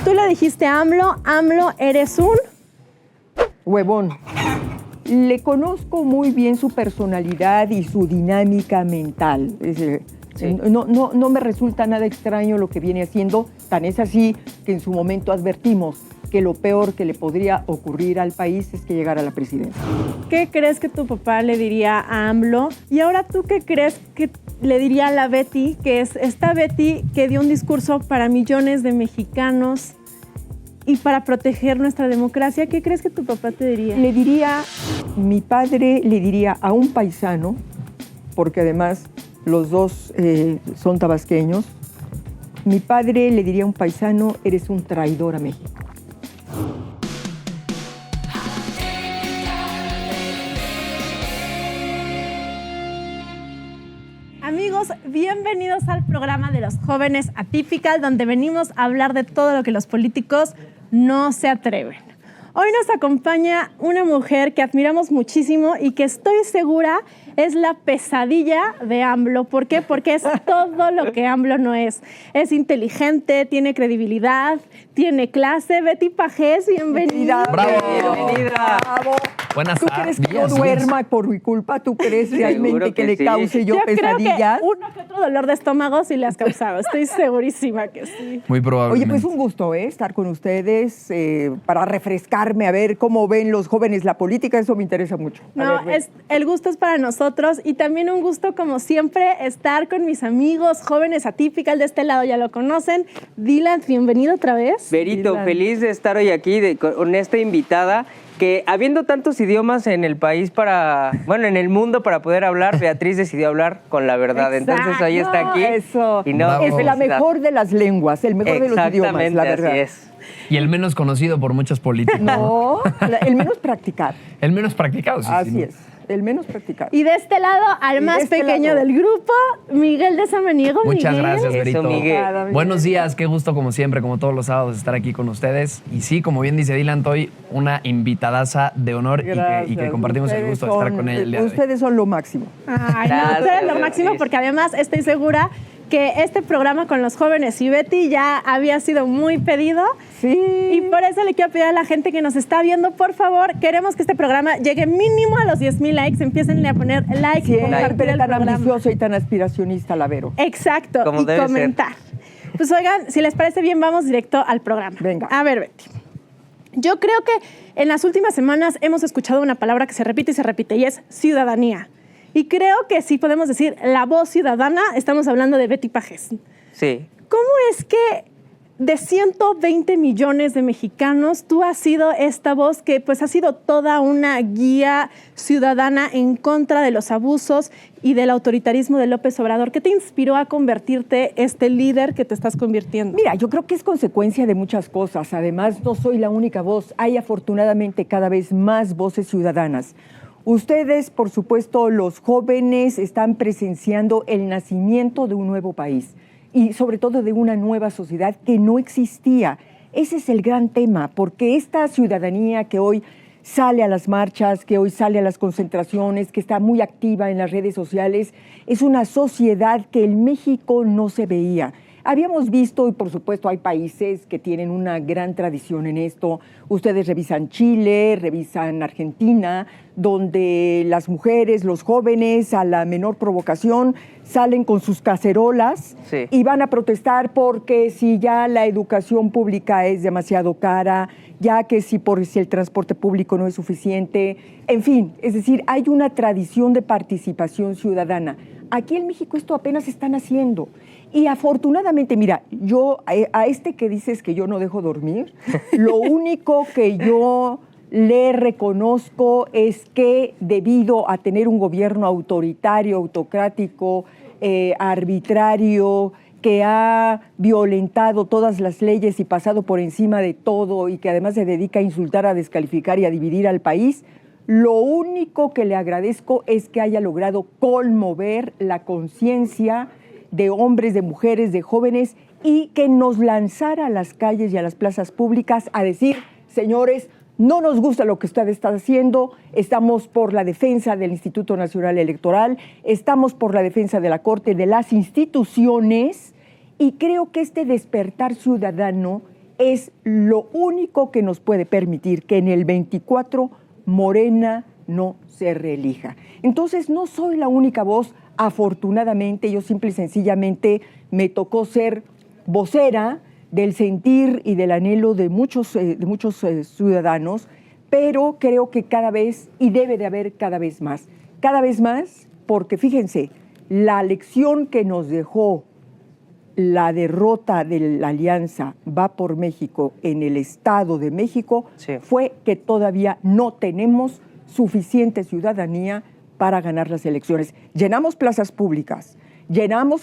Tú le dijiste a AMLO, eres un... Huevón. Le conozco muy bien su personalidad y su dinámica mental. Sí. No me resulta nada extraño lo que viene haciendo. Tan es así que en su momento advertimos que lo peor que le podría ocurrir al país es que llegara a la presidencia. ¿Qué crees que tu papá le diría a AMLO? Y ahora, ¿tú qué crees que le diría a la Betty, que es esta Betty que dio un discurso para millones de mexicanos y para proteger nuestra democracia? ¿Qué crees que tu papá te diría? Le diría, mi padre le diría a un paisano, porque además los dos son tabasqueños, mi padre le diría a un paisano, eres un traidor a México. Amigos, bienvenidos al programa de los jóvenes Atypical, donde venimos a hablar de todo lo que los políticos no se atreven. Hoy nos acompaña una mujer que admiramos muchísimo y que estoy segura es la pesadilla de AMLO. ¿Por qué? Porque es todo lo que AMLO no es. Es inteligente, tiene credibilidad, tiene clase. Betty Pajés, bienvenida. ¡Bravo! Bienvenida. Bravo. Buenas ¿Tú tardes. crees que no duerma por mi culpa? ¿Tú crees realmente que le cause yo pesadillas? Creo que uno que otro dolor de estómago sí le has causado. Estoy segurísima que sí. Muy probablemente. Oye, pues un gusto estar con ustedes para refrescarme, a ver cómo ven los jóvenes la política. Eso me interesa mucho. El gusto es para nosotros y también un gusto, como siempre, estar con mis amigos jóvenes Atypical. De este lado ya lo conocen. Dylan, bienvenido otra vez. Berito, Dylan. Feliz de estar hoy aquí con esta invitada que, habiendo tantos idiomas en el país en el mundo para poder hablar, Beatriz decidió hablar con la verdad. Exacto. Entonces hoy está aquí. Eso. Y no, es la mejor de las lenguas, el mejor de los idiomas, la verdad. Así es. Y el menos conocido por muchos políticos. No, el menos practicado. El menos practicado, sí. Así es. El menos practicado. Y de este lado, al más pequeño del grupo, Miguel de Samaniego. Muchas Miguel. gracias, Berito. Eso, Miguel. Buenos días, qué gusto como siempre, como todos los sábados, estar aquí con ustedes. Y sí, como bien dice Dylan, hoy una invitadaza de honor y que compartimos el gusto de estar con ella el día de hoy. Ustedes son lo máximo. Ay, no, tú eres lo máximo, porque además estoy segura que este programa con los jóvenes y Betty ya había sido muy pedido. Sí. Y por eso le quiero pedir a la gente que nos está viendo, por favor, queremos que este programa llegue mínimo a los 10,000 likes. Empiecen a poner like y compartir el tan programa. ambiciosa y tan aspiracionista, la Vero. Exacto, Como y debe comentar. Pues oigan, si les parece bien, vamos directo al programa. Venga. A ver, Betty. Yo creo que en las últimas semanas hemos escuchado una palabra que se repite y es ciudadanía. Y creo que sí podemos decir la voz ciudadana, estamos hablando de Betty Pajés. Sí. ¿Cómo es que de 120 millones de mexicanos tú has sido esta voz que pues ha sido toda una guía ciudadana en contra de los abusos y del autoritarismo de López Obrador? ¿Qué te inspiró a convertirte este líder que te estás convirtiendo? Mira, yo creo que es consecuencia de muchas cosas. Además, no soy la única voz. Hay afortunadamente cada vez más voces ciudadanas. Ustedes, por supuesto, los jóvenes, están presenciando el nacimiento de un nuevo país y sobre todo de una nueva sociedad que no existía. Ese es el gran tema, porque esta ciudadanía que hoy sale a las marchas, que hoy sale a las concentraciones, que está muy activa en las redes sociales, es una sociedad que en México no se veía. Habíamos visto, y por supuesto hay países que tienen una gran tradición en esto. Ustedes revisan Chile, revisan Argentina, donde las mujeres, los jóvenes, a la menor provocación, salen con sus cacerolas y van a protestar porque si ya la educación pública es demasiado cara, ya que si el transporte público no es suficiente, en fin, es decir, hay una tradición de participación ciudadana. Aquí en México esto apenas están haciendo. Y afortunadamente, mira, yo a este que dices que yo no dejo dormir, lo único que yo le reconozco es que debido a tener un gobierno autoritario, autocrático, arbitrario, que ha violentado todas las leyes y pasado por encima de todo y que además se dedica a insultar, a descalificar y a dividir al país, lo único que le agradezco es que haya logrado conmover la conciencia de hombres, de mujeres, de jóvenes y que nos lanzara a las calles y a las plazas públicas a decir, señores, no nos gusta lo que usted está haciendo, estamos por la defensa del Instituto Nacional Electoral, estamos por la defensa de la Corte, de las instituciones, y creo que este despertar ciudadano es lo único que nos puede permitir que en el 24 Morena no se reelija. Entonces, no soy la única voz, afortunadamente, yo simple y sencillamente me tocó ser vocera del sentir y del anhelo de muchos ciudadanos, pero creo que cada vez, y debe de haber cada vez más, porque fíjense, la lección que nos dejó la derrota de la Alianza Va por México en el Estado de México fue que todavía no tenemos suficiente ciudadanía para ganar las elecciones. Llenamos plazas públicas,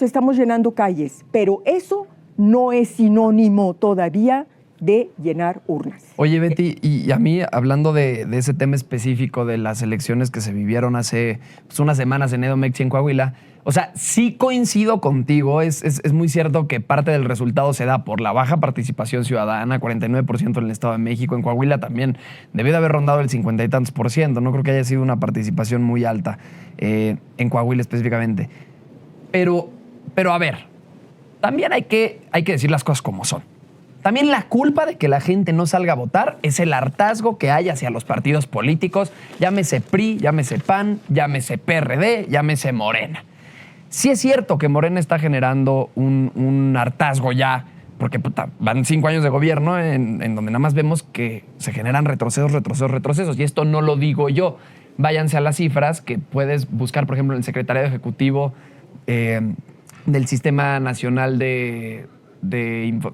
estamos llenando calles, pero eso no es sinónimo todavía de llenar urnas. Oye, Betty, y a mí, hablando de ese tema específico de las elecciones que se vivieron hace unas semanas en Edomex y en Coahuila, o sea, sí coincido contigo, es muy cierto que parte del resultado se da por la baja participación ciudadana, 49% en el Estado de México, en Coahuila también debió de haber rondado el 50 y tantos %, no creo que haya sido una participación muy alta en Coahuila específicamente. Pero a ver, también hay que decir las cosas como son. También la culpa de que la gente no salga a votar es el hartazgo que hay hacia los partidos políticos, llámese PRI, llámese PAN, llámese PRD, llámese Morena. Sí es cierto que Morena está generando un hartazgo ya, porque van 5 años de gobierno en donde nada más vemos que se generan retrocesos. Y esto no lo digo yo. Váyanse a las cifras que puedes buscar, por ejemplo, en el Secretariado Ejecutivo del Sistema Nacional de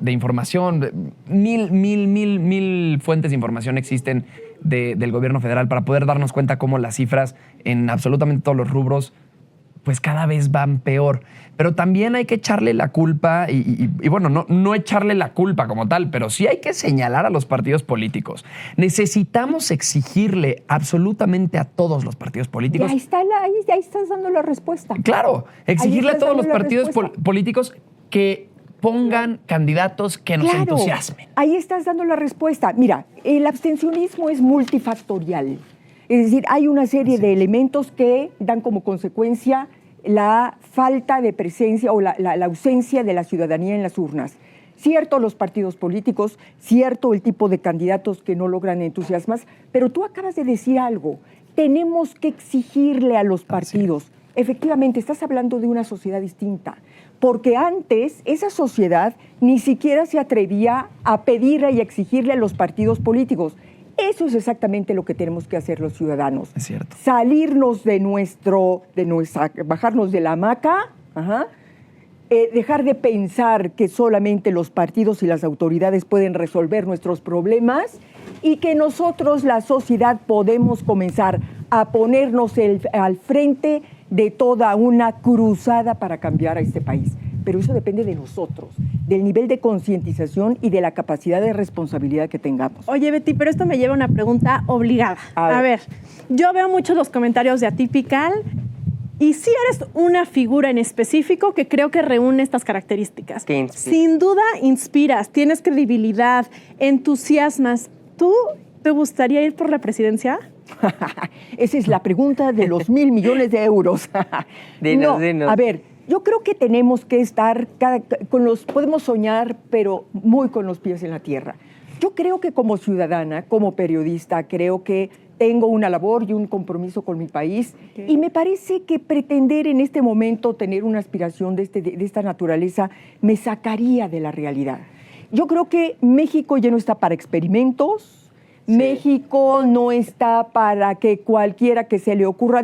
información. Mil fuentes de información existen del gobierno federal para poder darnos cuenta cómo las cifras en absolutamente todos los rubros pues cada vez van peor. Pero también hay que echarle la culpa y bueno, no echarle la culpa como tal, pero sí hay que señalar a los partidos políticos. Necesitamos exigirle absolutamente a todos los partidos políticos. Ahí estás dando la respuesta. Claro, exigirle a todos los partidos políticos que pongan candidatos que nos entusiasmen. Ahí estás dando la respuesta. Mira, el abstencionismo es multifactorial. Es decir, hay una serie de elementos que dan como consecuencia la falta de presencia o la ausencia de la ciudadanía en las urnas. Cierto los partidos políticos, cierto el tipo de candidatos que no logran entusiasmas, pero tú acabas de decir algo. Tenemos que exigirle a los partidos. Efectivamente, estás hablando de una sociedad distinta, porque antes esa sociedad ni siquiera se atrevía a pedirle y a exigirle a los partidos políticos. Eso es exactamente lo que tenemos que hacer los ciudadanos. Es cierto. Salirnos bajarnos de la hamaca, dejar de pensar que solamente los partidos y las autoridades pueden resolver nuestros problemas y que nosotros, la sociedad, podemos comenzar a ponernos al frente de toda una cruzada para cambiar a este país. Pero eso depende de nosotros, del nivel de concientización y de la capacidad de responsabilidad que tengamos. Oye, Betty, pero esto me lleva a una pregunta obligada. A ver, yo veo muchos los comentarios de Atypical y sí eres una figura en específico que creo que reúne estas características. Sin duda inspiras, tienes credibilidad, entusiasmas. ¿Tú te gustaría ir por la presidencia? Esa es la pregunta de los 1,000 millones de euros. Dinos. A ver, yo creo que tenemos que estar, podemos soñar, pero muy con los pies en la tierra. Yo creo que como ciudadana, como periodista, creo que tengo una labor y un compromiso con mi país. Y me parece que pretender en este momento tener una aspiración de esta naturaleza me sacaría de la realidad. Yo creo que México ya no está para experimentos. Sí. México no está para que cualquiera que se le ocurra,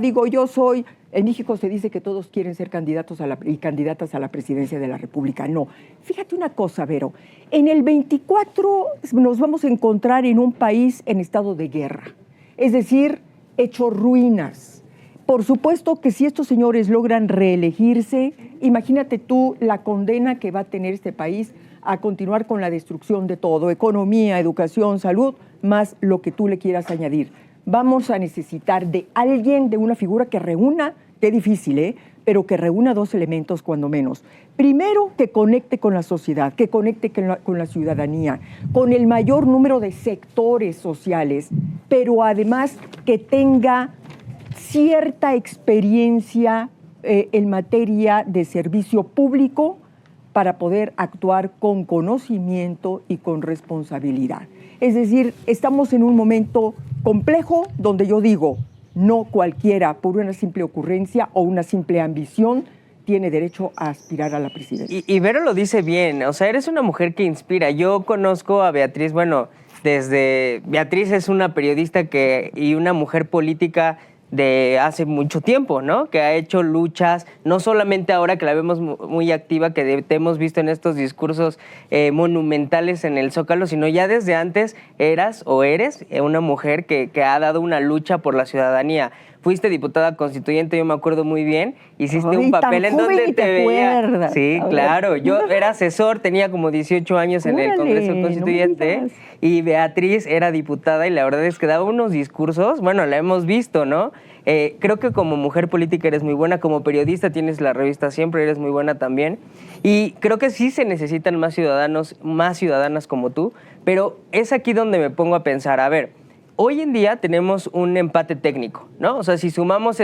en México se dice que todos quieren ser candidatos y candidatas a la presidencia de la República. No. Fíjate una cosa, Vero. En el 24 nos vamos a encontrar en un país en estado de guerra. Es decir, hecho ruinas. Por supuesto que si estos señores logran reelegirse, imagínate tú la condena que va a tener este país a continuar con la destrucción de todo, economía, educación, salud, más lo que tú le quieras añadir. Vamos a necesitar de alguien, de una figura que reúna, qué difícil, pero que reúna 2 elementos cuando menos. Primero, que conecte con la sociedad, que conecte con la ciudadanía, con el mayor número de sectores sociales, pero además que tenga cierta experiencia en materia de servicio público para poder actuar con conocimiento y con responsabilidad. Es decir, estamos en un momento complejo donde yo digo, no cualquiera por una simple ocurrencia o una simple ambición tiene derecho a aspirar a la presidencia. Y Vero lo dice bien, o sea, eres una mujer que inspira. Yo conozco a Beatriz, bueno, Beatriz es una periodista y una mujer política de hace mucho tiempo, ¿no? Que ha hecho luchas, no solamente ahora que la vemos muy activa, que te hemos visto en estos discursos monumentales en el Zócalo, sino ya desde antes eres una mujer que ha dado una lucha por la ciudadanía. Fuiste diputada constituyente, yo me acuerdo muy bien, hiciste un papel en donde te veía. Sí, claro, yo era asesor, tenía como 18 años en el Congreso Constituyente y Beatriz era diputada y la verdad es que daba unos discursos, bueno, la hemos visto, ¿no? Creo que como mujer política eres muy buena, como periodista tienes la revista Siempre, eres muy buena también. Y creo que sí se necesitan más ciudadanos, más ciudadanas como tú, pero es aquí donde me pongo a pensar, a ver, hoy en día tenemos un empate técnico, ¿no? O sea, si sumamos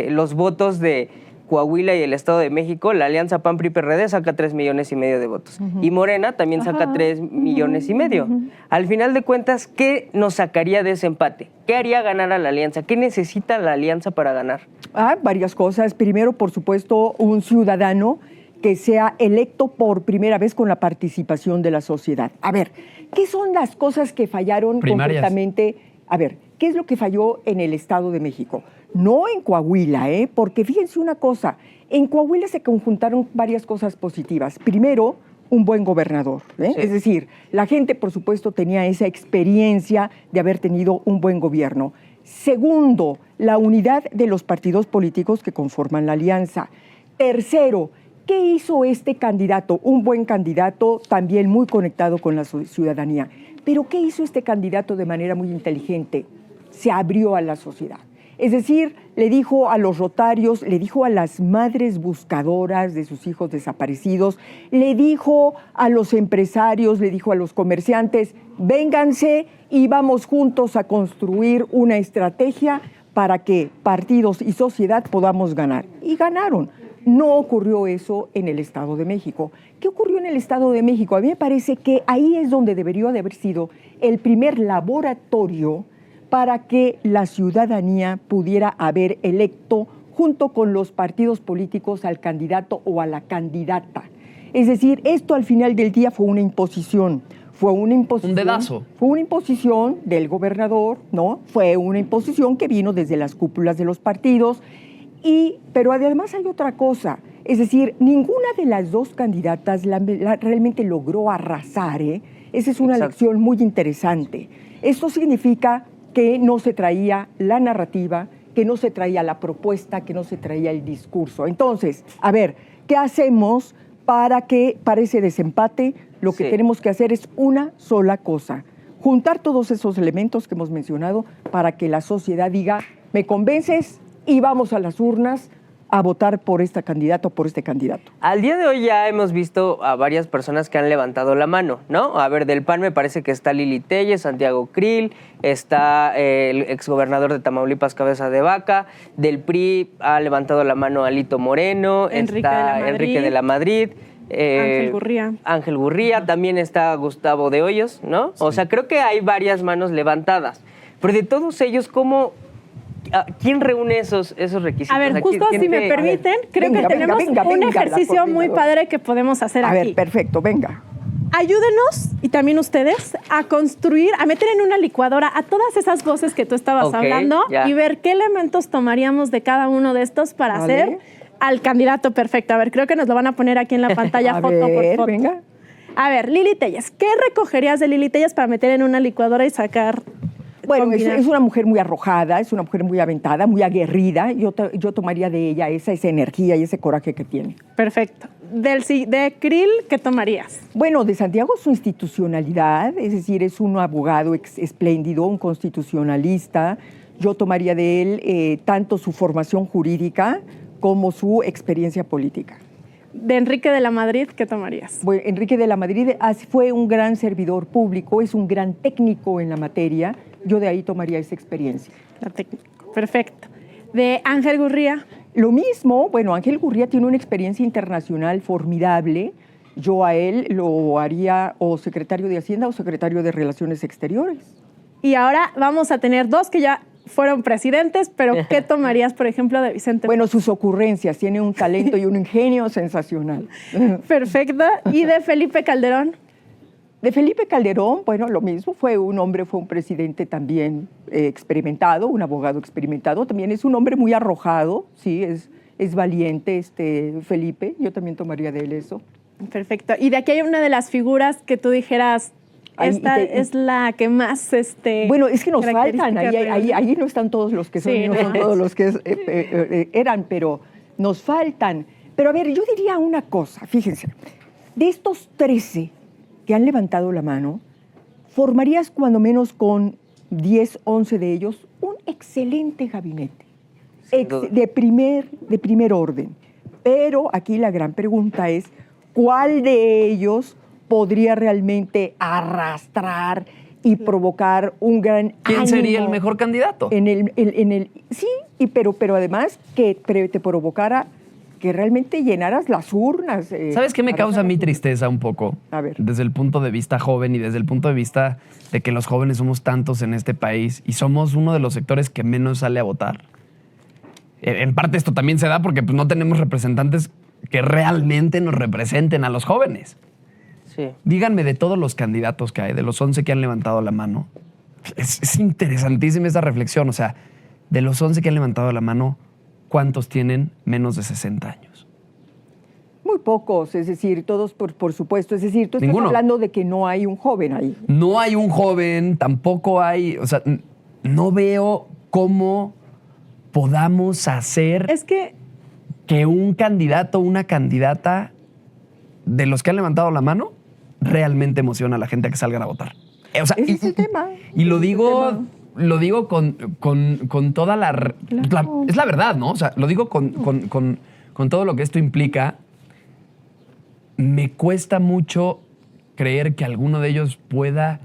los votos de Coahuila y el Estado de México, la alianza PAN-PRI-PRD saca 3,5 millones de votos. Y Morena también saca 3,5 millones. Al final de cuentas, ¿qué nos sacaría de ese empate? ¿Qué haría ganar a la alianza? ¿Qué necesita la alianza para ganar? Varias cosas. Primero, por supuesto, un ciudadano que sea electo por primera vez con la participación de la sociedad. A ver, ¿qué son las cosas que fallaron concretamente? A ver, ¿qué es lo que falló en el Estado de México? No en Coahuila, porque fíjense una cosa, en Coahuila se conjuntaron varias cosas positivas. Primero, un buen gobernador, Sí. Es decir, la gente, por supuesto, tenía esa experiencia de haber tenido un buen gobierno. Segundo, la unidad de los partidos políticos que conforman la alianza. Tercero, ¿qué hizo este candidato? Un buen candidato, también muy conectado con la ciudadanía. Pero ¿qué hizo este candidato de manera muy inteligente? Se abrió a la sociedad. Es decir, le dijo a los rotarios, le dijo a las madres buscadoras de sus hijos desaparecidos, le dijo a los empresarios, le dijo a los comerciantes, vénganse y vamos juntos a construir una estrategia para que partidos y sociedad podamos ganar. Y ganaron. No ocurrió eso en el Estado de México. ¿Qué ocurrió en el Estado de México? A mí me parece que ahí es donde debería de haber sido el primer laboratorio para que la ciudadanía pudiera haber electo junto con los partidos políticos al candidato o a la candidata. Es decir, esto al final del día fue una imposición. Fue una imposición. Un dedazo. Fue una imposición del gobernador, ¿no? Fue una imposición que vino desde las cúpulas de los partidos. Pero además hay otra cosa, es decir, ninguna de las dos candidatas realmente logró arrasar, Esa es una lección muy interesante. Esto significa que no se traía la narrativa, que no se traía la propuesta, que no se traía el discurso. Entonces, a ver, ¿qué hacemos para ese desempate? Lo que tenemos que hacer es una sola cosa, juntar todos esos elementos que hemos mencionado para que la sociedad diga, ¿me convences? Y vamos a las urnas a votar por esta candidata o por este candidato. Al día de hoy ya hemos visto a varias personas que han levantado la mano, ¿no? A ver, del PAN me parece que está Lili Telles, Santiago Krill, está el exgobernador de Tamaulipas, Cabeza de Vaca, del PRI ha levantado la mano Alito Moreno, está Enrique de la Madrid, Ángel Gurría, también está Gustavo de Hoyos, ¿no? Sí. O sea, creo que hay varias manos levantadas. Pero de todos ellos, ¿quién reúne esos requisitos? A ver, justo si me permiten, creo que tenemos un ejercicio muy padre que podemos hacer aquí. A ver, perfecto, venga. Ayúdenos, y también ustedes, a construir, a meter en una licuadora a todas esas voces que tú estabas hablando y ver qué elementos tomaríamos de cada uno de estos para hacer al candidato perfecto. A ver, creo que nos lo van a poner aquí en la pantalla foto por foto. Venga. A ver, Lili Telles, ¿qué recogerías de Lili Telles para meter en una licuadora y sacar? Bueno, es una mujer muy arrojada, es una mujer muy aventada, muy aguerrida. Yo tomaría de ella esa energía y ese coraje que tiene. Perfecto. De Krill, ¿qué tomarías? Bueno, de Santiago su institucionalidad, es decir, es un abogado espléndido, un constitucionalista. Yo tomaría de él tanto su formación jurídica como su experiencia política. De Enrique de la Madrid, ¿qué tomarías? Bueno, Enrique de la Madrid fue un gran servidor público, es un gran técnico en la materia. Yo de ahí tomaría esa experiencia. La técnica. Perfecto. De Ángel Gurría. Lo mismo, bueno, Ángel Gurría tiene una experiencia internacional formidable. Yo a él lo haría o secretario de Hacienda o secretario de Relaciones Exteriores. Y ahora vamos a tener dos que ya fueron presidentes, pero ¿qué tomarías, por ejemplo, de Vicente? Bueno, sus ocurrencias, tiene un talento y un ingenio sensacional. Perfecto. ¿Y de Felipe Calderón? De Felipe Calderón, bueno, lo mismo, fue un presidente también experimentado, un abogado experimentado, también es un hombre muy arrojado, sí, es valiente Felipe, yo también tomaría de él eso. Perfecto. Y de aquí hay una de las figuras que tú dijeras, esta es la que más bueno, es que nos faltan, ahí no están todos los que son, sí, no son todos los que eran, pero nos faltan. Pero a ver, yo diría una cosa, fíjense, de estos 13 que han levantado la mano, formarías cuando menos con 10, 11 de ellos un excelente gabinete, de primer orden. Pero aquí la gran pregunta es, ¿cuál de ellos podría realmente arrastrar y provocar un gran ¿Quién sería el mejor candidato? Sí, pero además que te provocara que realmente llenaras las urnas. ¿Sabes qué me causa a mí tristeza un poco? A ver. Desde el punto de vista joven y desde el punto de vista de que los jóvenes somos tantos en este país y somos uno de los sectores que menos sale a votar. En parte esto también se da porque pues, no tenemos representantes que realmente nos representen a los jóvenes. Sí. Díganme de todos los candidatos que hay, de los 11 que han levantado la mano. Es interesantísima esa reflexión. O sea, de los 11 que han levantado la mano, ¿cuántos tienen menos de 60 años? Muy pocos, es decir, todos por supuesto. Es decir, tú estás Ninguno. hablando de que no hay un joven ahí. No hay un joven, tampoco hay... O sea, no veo cómo podamos hacer Es que un candidato o una candidata de los que han levantado la mano realmente emociona a la gente a que salgan a votar. O sea, Ese es el tema. Y lo Ese es el digo... tema. Lo digo con toda la... Claro. Es la verdad, ¿no? O sea, lo digo con todo lo que esto implica. Me cuesta mucho creer que alguno de ellos pueda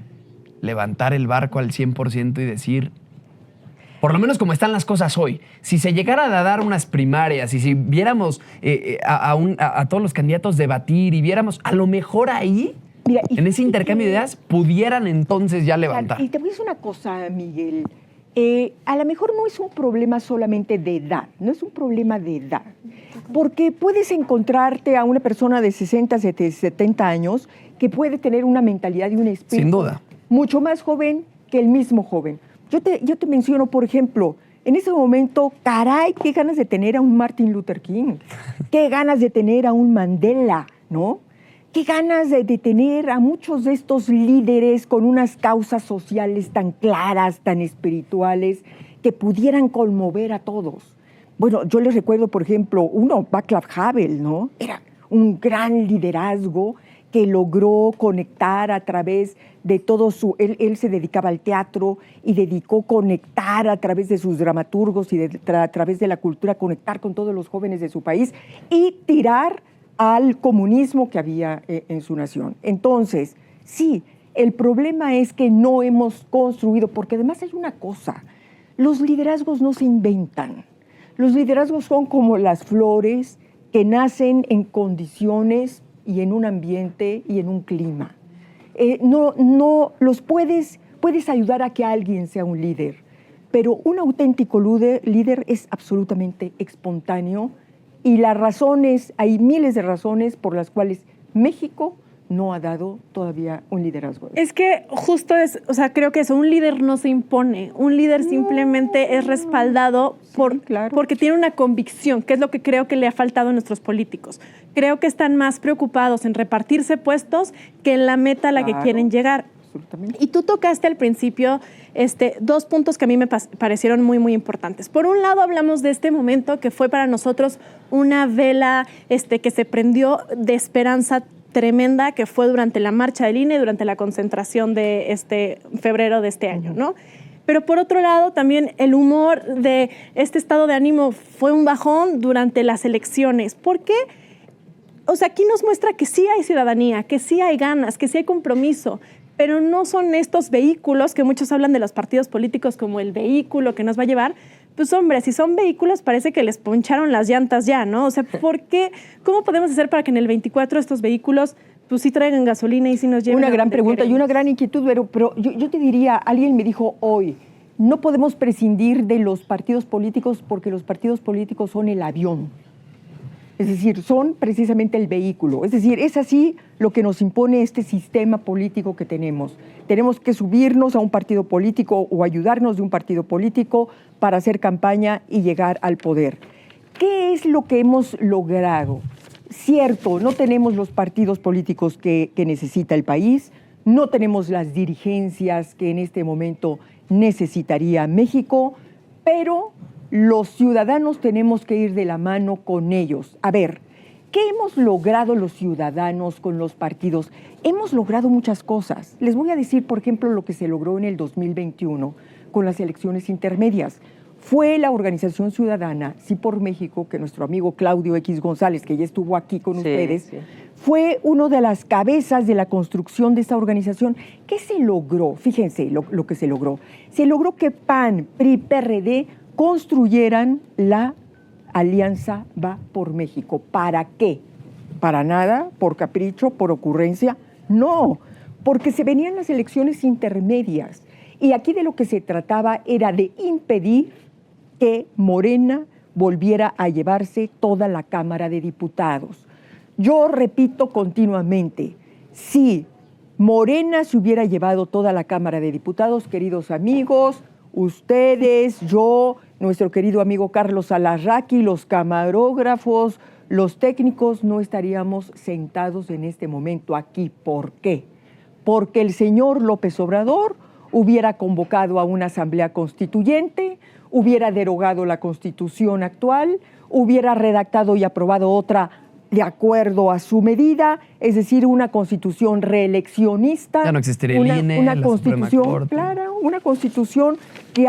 levantar el barco al 100% y decir, por lo menos como están las cosas hoy, si se llegara a dar unas primarias y si viéramos a todos los candidatos debatir y viéramos a lo mejor ahí... Mira, en ese intercambio de ideas pudieran entonces ya levantar. Y te voy a decir una cosa, Miguel. A lo mejor no es un problema solamente de edad, no es un problema de edad. Porque puedes encontrarte a una persona de 60, 70 años que puede tener una mentalidad y un espíritu Sin duda. mucho más joven que el mismo joven. Yo te menciono, por ejemplo, en ese momento, caray, qué ganas de tener a un Martin Luther King, qué ganas de tener a un Mandela, ¿no? Qué ganas de tener a muchos de estos líderes con unas causas sociales tan claras, tan espirituales, que pudieran conmover a todos. Bueno, yo les recuerdo, por ejemplo, Václav Havel, ¿no? Era un gran liderazgo que logró conectar a través de todo su... Él se dedicaba al teatro y dedicó conectar a través de sus dramaturgos y a través de la cultura, conectar con todos los jóvenes de su país y tirar al comunismo que había en su nación. Entonces, sí, el problema es que no hemos construido, porque además hay una cosa, los liderazgos no se inventan. Los liderazgos son como las flores que nacen en condiciones y en un ambiente y en un clima. No los puedes ayudar a que alguien sea un líder, pero un auténtico líder es absolutamente espontáneo. Y las razones, hay miles de razones por las cuales México no ha dado todavía un liderazgo. es que justo creo que eso, un líder no se impone, un líder simplemente es respaldado claro. porque tiene una convicción, que es lo que creo que le ha faltado a nuestros políticos. Creo que están más preocupados en repartirse puestos que en la meta a la que quieren llegar. Absolutamente. Y tú tocaste al principio dos puntos que a mí me parecieron muy, muy importantes. Por un lado, hablamos de este momento que fue para nosotros una vela que se prendió de esperanza tremenda, que fue durante la marcha del INE y durante la concentración de febrero de este año, ¿no? Pero por otro lado, también el humor de este estado de ánimo fue un bajón durante las elecciones. ¿Por qué? O sea, aquí nos muestra que sí hay ciudadanía, que sí hay ganas, que sí hay compromiso, pero no son estos vehículos que muchos hablan de los partidos políticos como el vehículo que nos va a llevar, pues hombre, si son vehículos parece que les poncharon las llantas ya, ¿no? O sea, ¿por qué? ¿Cómo podemos hacer para que en el 24 estos vehículos pues sí traigan gasolina y sí nos lleven? Una gran pregunta y una gran inquietud, pero yo te diría, alguien me dijo hoy, no podemos prescindir de los partidos políticos porque los partidos políticos son el avión. Es decir, son precisamente el vehículo. Es decir, es así lo que nos impone este sistema político que tenemos. Tenemos que subirnos a un partido político o ayudarnos de un partido político para hacer campaña y llegar al poder. ¿Qué es lo que hemos logrado? Cierto, no tenemos los partidos políticos que necesita el país, no tenemos las dirigencias que en este momento necesitaría México, pero los ciudadanos tenemos que ir de la mano con ellos. A ver, ¿qué hemos logrado los ciudadanos con los partidos? Hemos logrado muchas cosas. Les voy a decir, por ejemplo, lo que se logró en el 2021 con las elecciones intermedias. Fue la organización ciudadana, Sí por México, que nuestro amigo Claudio X González, que ya estuvo aquí con ustedes, fue uno de las cabezas de la construcción de esta organización. ¿Qué se logró? Fíjense lo que se logró. Se logró que PAN, PRI, PRD construyeran la Alianza Va por México. ¿Para qué? ¿Para nada? ¿Por capricho? ¿Por ocurrencia? No, porque se venían las elecciones intermedias y aquí de lo que se trataba era de impedir que Morena volviera a llevarse toda la Cámara de Diputados. Yo repito continuamente, si Morena se hubiera llevado toda la Cámara de Diputados, queridos amigos, ustedes, yo, nuestro querido amigo Carlos Alarraqui, los camarógrafos, los técnicos, no estaríamos sentados en este momento aquí. ¿Por qué? Porque el señor López Obrador hubiera convocado a una asamblea constituyente, hubiera derogado la Constitución actual, hubiera redactado y aprobado otra de acuerdo a su medida, es decir, una constitución reeleccionista. Ya no existiría el INE, una la constitución Suprema Corte. clara, una constitución que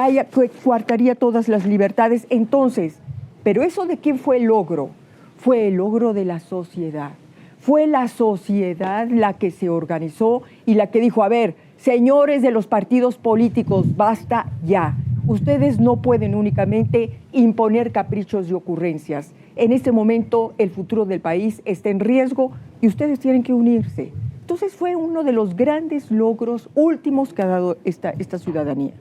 coartaría todas las libertades. Entonces, ¿pero eso de quién fue el logro? Fue el logro de la sociedad. Fue la sociedad la que se organizó y la que dijo, a ver, señores de los partidos políticos, basta ya. Ustedes no pueden únicamente imponer caprichos y ocurrencias. En este momento el futuro del país está en riesgo y ustedes tienen que unirse. Entonces fue uno de los grandes logros últimos que ha dado esta ciudadanía.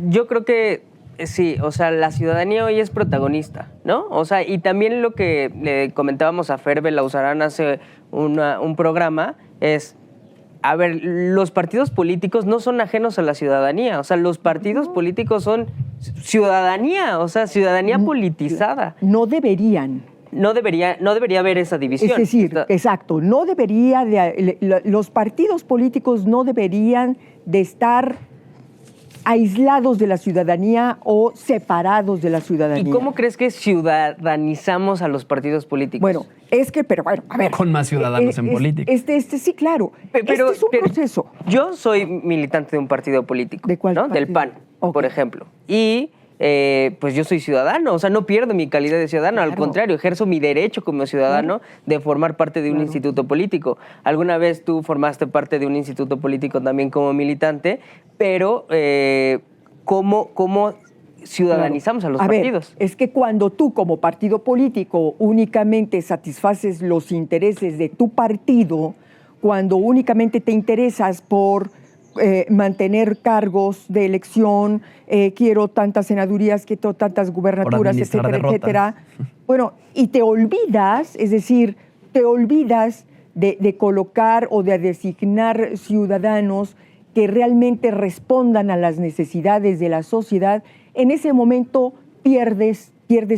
Yo creo que sí, o sea, la ciudadanía hoy es protagonista, ¿no? O sea, y también lo que le comentábamos a Fer Belauzarán hace un programa es, a ver, los partidos políticos no son ajenos a la ciudadanía, o sea, los partidos políticos son ciudadanía, o sea, ciudadanía politizada. No deberían. No debería haber esa división. Es decir, exacto, no debería los partidos políticos no deberían de estar aislados de la ciudadanía o separados de la ciudadanía. ¿Y cómo crees que ciudadanizamos a los partidos políticos? Bueno, a ver. Con más ciudadanos en política. Sí, claro. Pero es un proceso. Yo soy militante de un partido político. ¿De cuál ¿no? partido? Del PAN, Okay. por ejemplo. Y pues yo soy ciudadano, o sea, no pierdo mi calidad de ciudadano, Claro. al contrario, ejerzo mi derecho como ciudadano de formar parte de un instituto político. Alguna vez tú formaste parte de un instituto político también como militante, pero ¿cómo ciudadanizamos a los partidos? Es que cuando tú como partido político únicamente satisfaces los intereses de tu partido, cuando únicamente te interesas por mantener cargos de elección, quiero tantas senadurías, quiero tantas gubernaturas, etcétera, etcétera. Bueno, y te olvidas, es decir, te olvidas de colocar o de designar ciudadanos que realmente respondan a las necesidades de la sociedad, en ese momento pierdes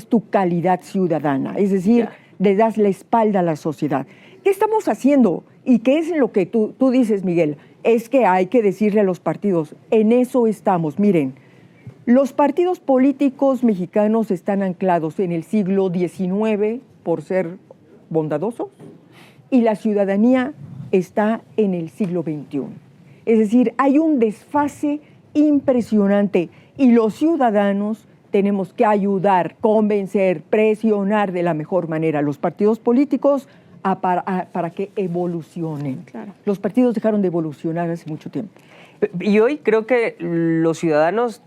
tu calidad ciudadana, es decir, le das la espalda a la sociedad. ¿Qué estamos haciendo? ¿Y qué es lo que tú dices, Miguel? Es que hay que decirle a los partidos, en eso estamos. Miren, los partidos políticos mexicanos están anclados en el siglo XIX por ser bondadosos y la ciudadanía está en el siglo XXI. Es decir, hay un desfase impresionante y los ciudadanos tenemos que ayudar, convencer, presionar de la mejor manera a los partidos políticos para que evolucionen. Claro. Los partidos dejaron de evolucionar hace mucho tiempo. Y hoy creo que los ciudadanos,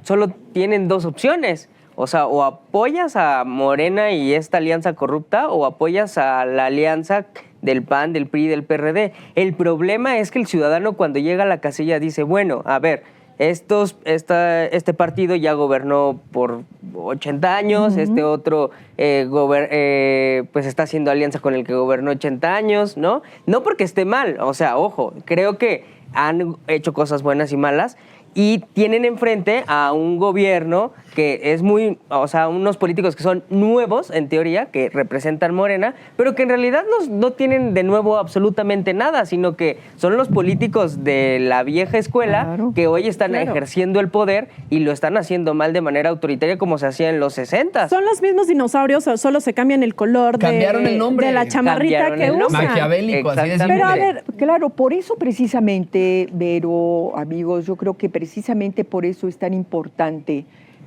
solo tienen dos opciones. O sea, o apoyas a Morena y esta alianza corrupta o apoyas a la alianza del PAN, del PRI, del PRD. El problema es que el ciudadano cuando llega a la casilla dice, bueno, a ver, este partido ya gobernó por 80 años, este otro pues está haciendo alianza con el que gobernó 80 años, ¿no? No porque esté mal, o sea, ojo, creo que han hecho cosas buenas y malas, y tienen enfrente a un gobierno que es muy, o sea, unos políticos que son nuevos, en teoría, que representan Morena, pero que en realidad no tienen de nuevo absolutamente nada, sino que son los políticos de la vieja escuela que hoy están ejerciendo el poder y lo están haciendo mal de manera autoritaria como se hacía en los 60. Son los mismos dinosaurios, solo se cambian el color Cambiaron el nombre. De la chamarrita que usan. Maquiavélico, así de simple. Pero a ver, claro, por eso precisamente, Vero, amigos, yo creo que precisamente por eso es tan importante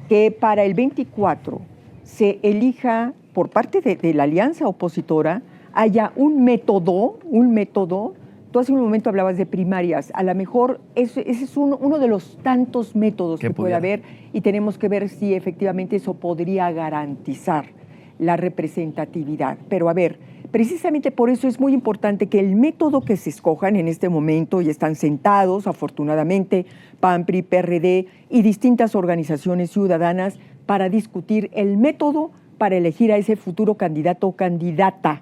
que para el 24 se elija por parte de la alianza opositora, haya un método. Tú hace un momento hablabas de primarias, a lo mejor ese es uno de los tantos métodos que puede haber, y tenemos que ver si efectivamente eso podría garantizar la representatividad. Pero a ver, precisamente por eso es muy importante que el método que se escojan en este momento, y están sentados afortunadamente PAN, PRI, PRD y distintas organizaciones ciudadanas para discutir el método para elegir a ese futuro candidato o candidata.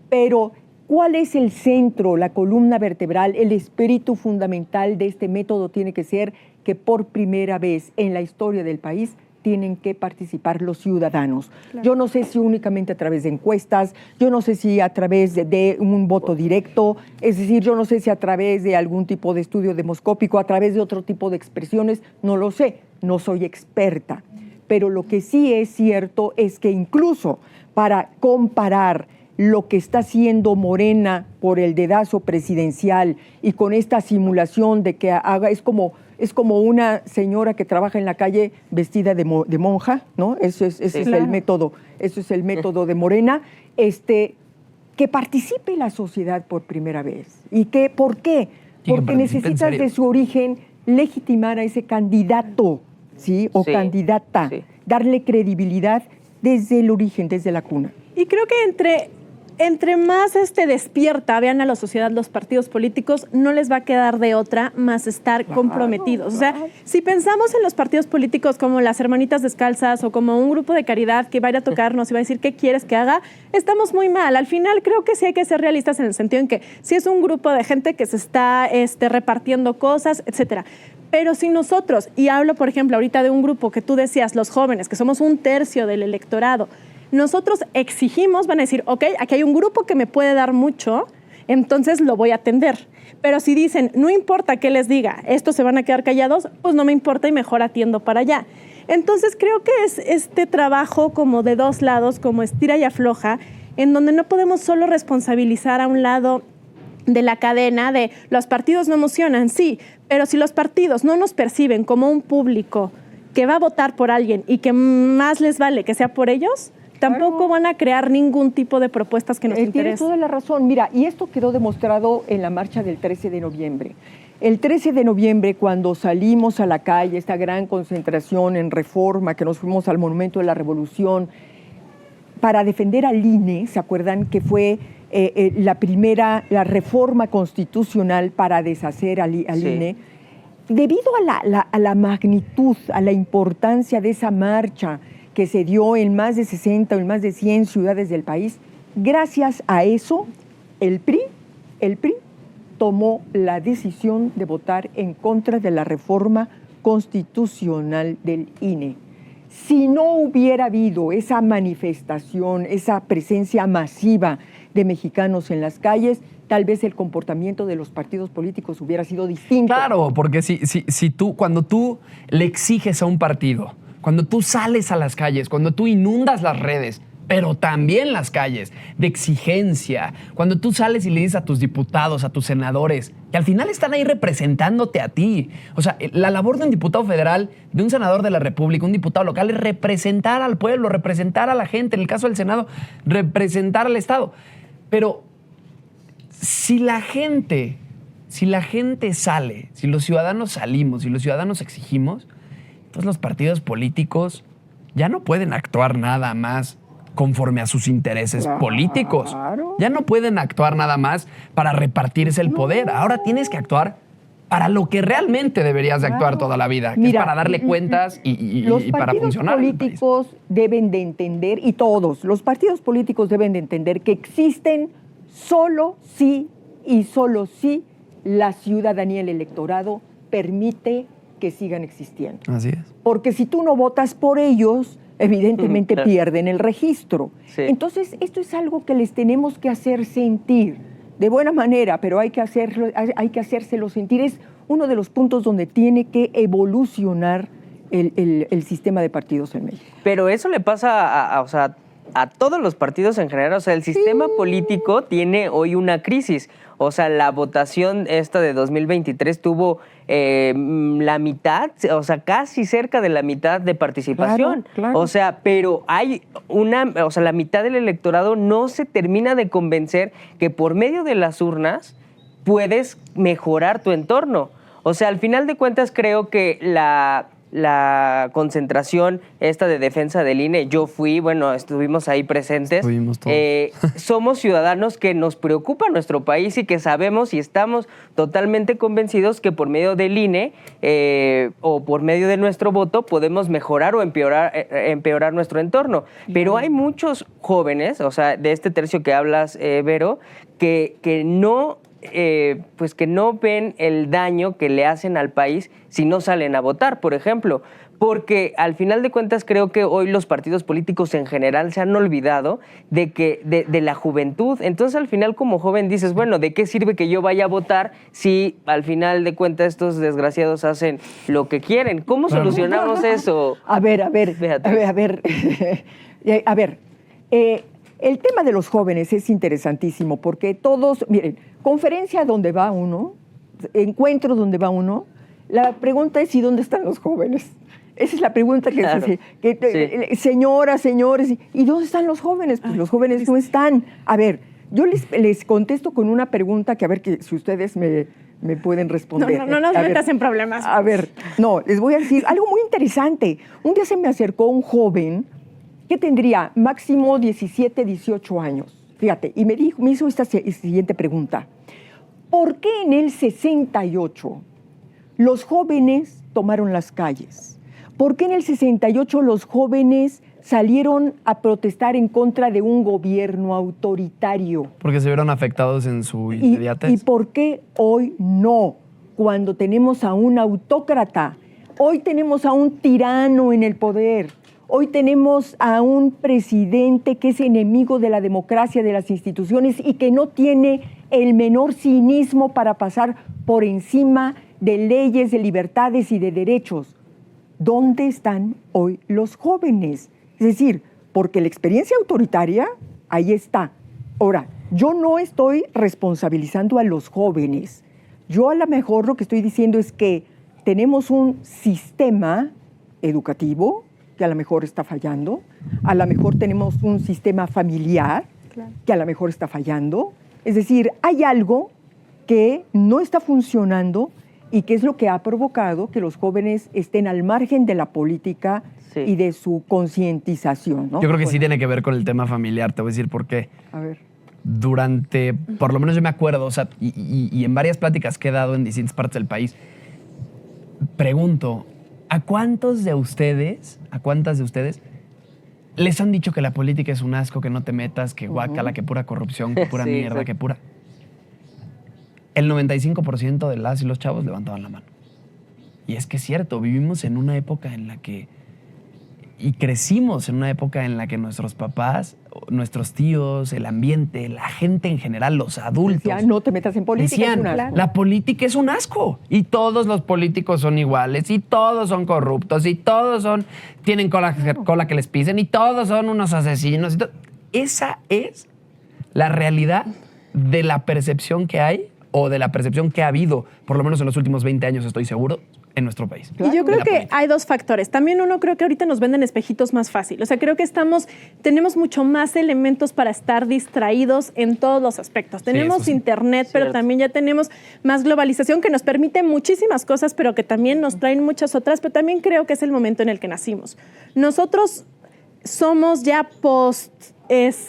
Pero ¿cuál es el centro, la columna vertebral, el espíritu fundamental de este método? Tiene que ser que por primera vez en la historia del país tienen que participar los ciudadanos. Claro. Yo no sé si únicamente a través de encuestas, yo no sé si a través de un voto directo, es decir, yo no sé si a través de algún tipo de estudio demoscópico, a través de otro tipo de expresiones, no lo sé, no soy experta. Pero lo que sí es cierto es que incluso para comparar lo que está haciendo Morena por el dedazo presidencial y con esta simulación de que haga, es como una señora que trabaja en la calle vestida de monja, ¿no? Ese es el método, eso es el método de Morena, que participe la sociedad por primera vez. ¿Y por qué? Porque necesitas de su origen legitimar a ese candidato, ¿sí? O candidata, darle credibilidad desde el origen, desde la cuna. Y creo que entre más despierta vean a la sociedad los partidos políticos, no les va a quedar de otra más estar comprometidos. O sea, si pensamos en los partidos políticos como las Hermanitas Descalzas o como un grupo de caridad que va a ir a tocarnos y va a decir, ¿qué quieres que haga? Estamos muy mal. Al final creo que sí hay que ser realistas en el sentido en que sí es un grupo de gente que se está repartiendo cosas, etcétera. Pero si nosotros, y hablo por ejemplo ahorita de un grupo que tú decías, los jóvenes, que somos 1/3 del electorado, nosotros exigimos, van a decir, ok, aquí hay un grupo que me puede dar mucho, entonces lo voy a atender. Pero si dicen, no importa qué les diga, estos se van a quedar callados, pues no me importa y mejor atiendo para allá. Entonces creo que es este trabajo como de dos lados, como estira y afloja, en donde no podemos solo responsabilizar a un lado de la cadena de los partidos no emocionan, sí, pero si los partidos no nos perciben como un público que va a votar por alguien y que más les vale que sea por ellos, tampoco van a crear ningún tipo de propuestas que nos interesen. Tienes toda la razón. Mira, y esto quedó demostrado en la marcha del 13 de noviembre. El 13 de noviembre, cuando salimos a la calle, esta gran concentración en Reforma, que nos fuimos al Monumento de la Revolución, para defender al INE, ¿se acuerdan que fue la reforma constitucional para deshacer al INE? Debido a la magnitud, a la importancia de esa marcha que se dio en más de 60 o en más de 100 ciudades del país, gracias a eso, el PRI tomó la decisión de votar en contra de la reforma constitucional del INE. Si no hubiera habido esa manifestación, esa presencia masiva de mexicanos en las calles, tal vez el comportamiento de los partidos políticos hubiera sido distinto. Claro, porque cuando tú le exiges a un partido, cuando tú sales a las calles, cuando tú inundas las redes, pero también las calles, de exigencia, cuando tú sales y le dices a tus diputados, a tus senadores, que al final están ahí representándote a ti. O sea, la labor de un diputado federal, de un senador de la República, un diputado local, es representar al pueblo, representar a la gente, en el caso del Senado, representar al Estado. Pero si la gente sale, si los ciudadanos salimos, si los ciudadanos exigimos, entonces los partidos políticos ya no pueden actuar nada más conforme a sus intereses políticos. Ya no pueden actuar nada más para repartirse el poder. Ahora tienes que actuar para lo que realmente deberías de actuar toda la vida, que Mira, es para darle cuentas y para funcionar. Los partidos políticos deben de entender, y todos, los partidos políticos deben de entender que existen solo si y solo si la ciudadanía, el electorado, permite que sigan existiendo. Así es. Porque si tú no votas por ellos, evidentemente pierden el registro. Sí. Entonces, esto es algo que les tenemos que hacer sentir de buena manera, pero hay que hacérselo sentir. Es uno de los puntos donde tiene que evolucionar el sistema de partidos en México. Pero eso le pasa a todos los partidos en general. O sea, el sistema político tiene hoy una crisis. O sea, la votación esta de 2023 tuvo la mitad, o sea, casi cerca de la mitad de participación. Claro. O sea, pero hay la mitad del electorado no se termina de convencer que por medio de las urnas puedes mejorar tu entorno. O sea, al final de cuentas creo que la concentración esta de defensa del INE, yo fui, estuvimos ahí presentes. Estuvimos todos. Somos ciudadanos que nos preocupa nuestro país y que sabemos y estamos totalmente convencidos que por medio del INE o por medio de nuestro voto podemos mejorar o empeorar nuestro entorno. Pero hay muchos jóvenes, o sea, de este tercio que hablas, Vero, que no ven el daño que le hacen al país si no salen a votar, por ejemplo. Porque al final de cuentas creo que hoy los partidos políticos en general se han olvidado de la juventud. Entonces al final como joven dices, bueno, ¿de qué sirve que yo vaya a votar si al final de cuentas estos desgraciados hacen lo que quieren? ¿Cómo solucionamos eso? A ver. El tema de los jóvenes es interesantísimo porque todos, miren, conferencia donde va uno, encuentro donde va uno, la pregunta es ¿y dónde están los jóvenes? Esa es la pregunta que claro. se hace. Sí. Señoras, señores, ¿y dónde están los jóvenes? Pues los jóvenes no están. A ver, yo les contesto con una pregunta que a ver que si ustedes me pueden responder. No nos metas en problemas. A ver, no, les voy a decir algo muy interesante. Un día se me acercó un joven que tendría máximo 17, 18 años. Fíjate, y me hizo esta siguiente pregunta. ¿Por qué en el 68 los jóvenes tomaron las calles? ¿Por qué en el 68 los jóvenes salieron a protestar en contra de un gobierno autoritario? Porque se vieron afectados en su inmediatez. ¿Y por qué hoy no? Cuando tenemos a un autócrata, hoy tenemos a un tirano en el poder. Hoy tenemos a un presidente que es enemigo de la democracia, de las instituciones y que no tiene el menor cinismo para pasar por encima de leyes, de libertades y de derechos. ¿Dónde están hoy los jóvenes? Es decir, porque la experiencia autoritaria, ahí está. Ahora, yo no estoy responsabilizando a los jóvenes. Yo a lo mejor lo que estoy diciendo es que tenemos un sistema educativo que a lo mejor está fallando, a lo mejor tenemos un sistema familiar que a lo mejor está fallando. Es decir, hay algo que no está funcionando y que es lo que ha provocado que los jóvenes estén al margen de la política y de su concientización, ¿no? Yo creo que sí tiene que ver con el tema familiar, te voy a decir por qué. A ver. Durante, por lo menos yo me acuerdo, o sea, y en varias pláticas que he dado en distintas partes del país, pregunto, ¿a cuántas de ustedes les han dicho que la política es un asco, que no te metas, que guácala, que pura corrupción, que pura mierda, que pura... El 95% de las y los chavos levantaban la mano. Y es que es cierto, vivimos en una época en la que... Y crecimos en una época en la que nuestros papás, nuestros tíos, el ambiente, la gente en general, los adultos... Decían, no te metas en política, decían, es un asco. la política es un asco. Y todos los políticos son iguales, y todos son corruptos, y todos tienen cola que les pisen, y todos son unos asesinos. Esa es la realidad de la percepción que hay, o de la percepción que ha habido, por lo menos en los últimos 20 años estoy seguro, en nuestro país. Y yo creo De la que política. hay dos factores. También uno, creo que ahorita nos venden espejitos más fácil. O sea, creo que tenemos mucho más elementos para estar distraídos en todos los aspectos. Tenemos eso sí. internet, pero Cierto. también ya tenemos más globalización que nos permite muchísimas cosas, pero que también nos traen muchas otras. Pero también creo que es el momento en el que nacimos. Nosotros somos ya post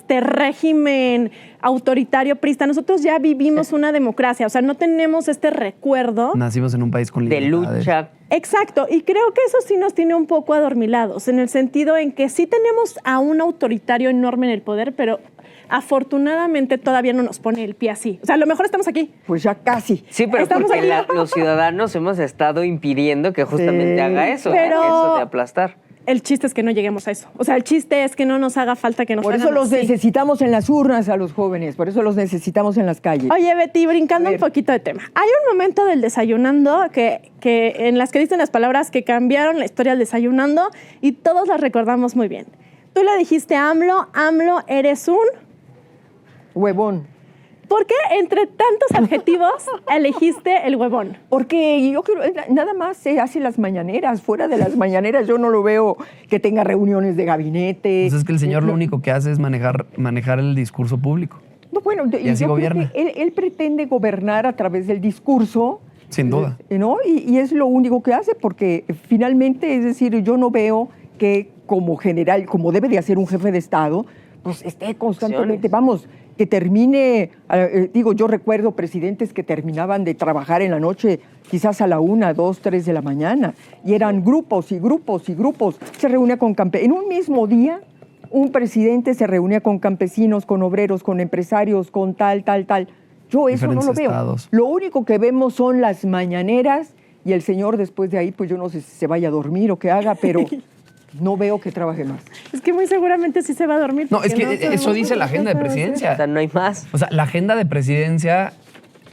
régimen autoritario prista. Nosotros ya vivimos una democracia, o sea, no tenemos este recuerdo. Nacimos en un país con De libertades. lucha. Exacto, y creo que eso sí nos tiene un poco adormilados, en el sentido en que sí tenemos a un autoritario enorme en el poder, pero afortunadamente todavía no nos pone el pie así. O sea, a lo mejor estamos aquí. Pues ya casi. Sí, pero Estamos porque aquí. los ciudadanos hemos estado impidiendo que justamente Sí. haga eso, Pero- eso de aplastar. El chiste es que no lleguemos a eso. O sea, el chiste es que no nos haga falta que nos Por hagan eso los así. necesitamos en las urnas a los jóvenes, por eso los necesitamos en las calles. Oye, Betty, brincando A un ver. poquito de tema. Hay un momento del desayunando que en las que dicen las palabras que cambiaron la historia del desayunando y todos las recordamos muy bien. Tú le dijiste a AMLO, eres un... Huevón. ¿Por qué entre tantos adjetivos elegiste el huevón? Porque yo creo, nada más se hace las mañaneras. Fuera de las mañaneras yo no lo veo que tenga reuniones de gabinete. Pues es que el señor lo No, único que hace es manejar el discurso público. no, bueno, Y así yo creo gobierna. que él pretende gobernar a través del discurso. Sin duda. ¿No? Y es lo único que hace, porque finalmente, es decir, yo no veo que como general, como debe de hacer un jefe de Estado, pues esté constantemente, vamos, que termine, yo recuerdo presidentes que terminaban de trabajar en la noche, quizás a la 1, 2, 3 de la mañana, y eran grupos y grupos y grupos. Se reunía con en un mismo día, un presidente se reunía con campesinos, con obreros, con empresarios, con tal. Yo eso no lo Diferentes veo. estados. Lo único que vemos son las mañaneras y el señor después de ahí, pues yo no sé si se vaya a dormir o qué haga, pero no veo que trabaje más. Es que muy seguramente sí se va a dormir. No, es porque que eso sabemos dice la qué agenda de va a hacer. O presidencia. sea, no hay más. O sea, la agenda de presidencia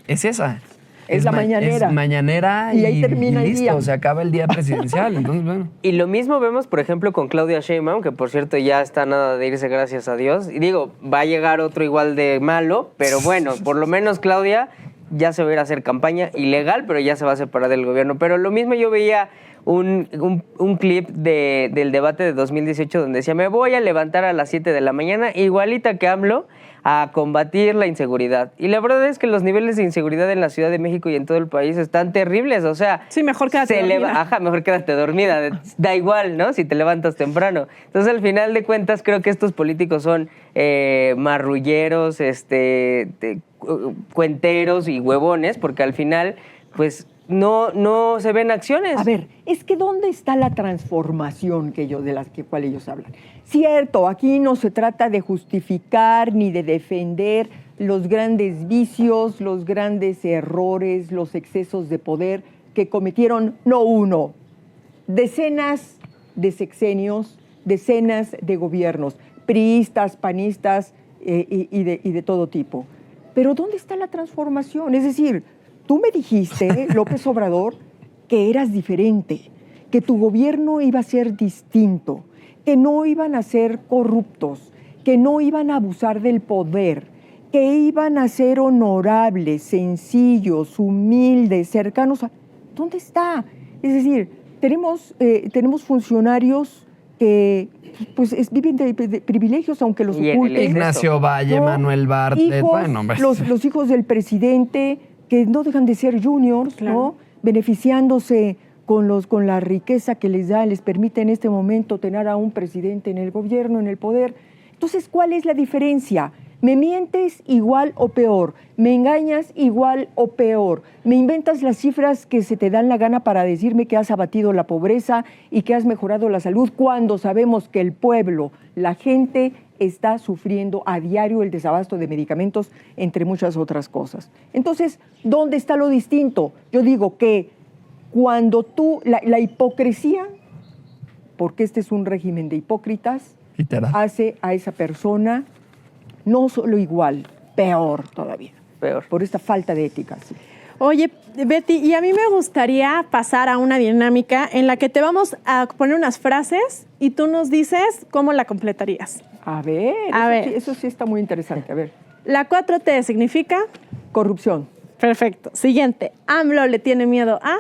es esa. Es la mañanera. Es mañanera Y ahí termina el listo, día. se acaba el día presidencial. Entonces, bueno. Y lo mismo vemos, por ejemplo, con Claudia Sheinbaum, que por cierto ya está nada de irse, gracias a Dios. Y digo, va a llegar otro igual de malo, pero bueno, por lo menos Claudia ya se va a ir a hacer campaña ilegal, pero ya se va a separar del gobierno. Pero lo mismo yo veía un clip del debate de 2018 donde decía, me voy a levantar a las 7 de la mañana, igualita que AMLO, a combatir la inseguridad. Y la verdad es que los niveles de inseguridad en la Ciudad de México y en todo el país están terribles. O sea, Sí, mejor quédate dormida. Ajá, mejor quédate dormida. Da igual, ¿no? Si te levantas temprano. Entonces, al final de cuentas, creo que estos políticos son marrulleros, cuenteros y huevones, porque al final, pues, no se ven acciones. A ver, es que ¿dónde está la transformación de las cual ellos hablan? Cierto, aquí no se trata de justificar ni de defender los grandes vicios, los grandes errores, los excesos de poder que cometieron no uno, decenas de sexenios, decenas de gobiernos, priistas, panistas y de todo tipo. Pero ¿dónde está la transformación? Es decir, tú me dijiste, López Obrador, que eras diferente, que tu gobierno iba a ser distinto, que no iban a ser corruptos, que no iban a abusar del poder, que iban a ser honorables, sencillos, humildes, cercanos a... ¿Dónde está? Es decir, tenemos funcionarios que pues, viven de privilegios, aunque los Y en el oculten. Ignacio Valle, ¿No? Manuel Bartlett, Hijos, bueno, hombre. los hijos del presidente que no dejan de ser juniors, Claro. ¿no? Beneficiándose con la riqueza que les permite en este momento tener a un presidente en el gobierno, en el poder. Entonces, ¿cuál es la diferencia? ¿Me mientes igual o peor? ¿Me engañas igual o peor? ¿Me inventas las cifras que se te dan la gana para decirme que has abatido la pobreza y que has mejorado la salud cuando sabemos que el pueblo, la gente, está sufriendo a diario el desabasto de medicamentos, entre muchas otras cosas? Entonces, ¿dónde está lo distinto? Yo digo que cuando la hipocresía, porque este es un régimen de hipócritas, Literal. hace a esa persona no solo igual, peor todavía, Peor. por esta falta de ética. Sí. Oye, Betty, y a mí me gustaría pasar a una dinámica en la que te vamos a poner unas frases y tú nos dices cómo la completarías. A ver, eso sí está muy interesante. A ver, La 4T significa... corrupción, Perfecto. Siguiente. AMLO le tiene miedo a...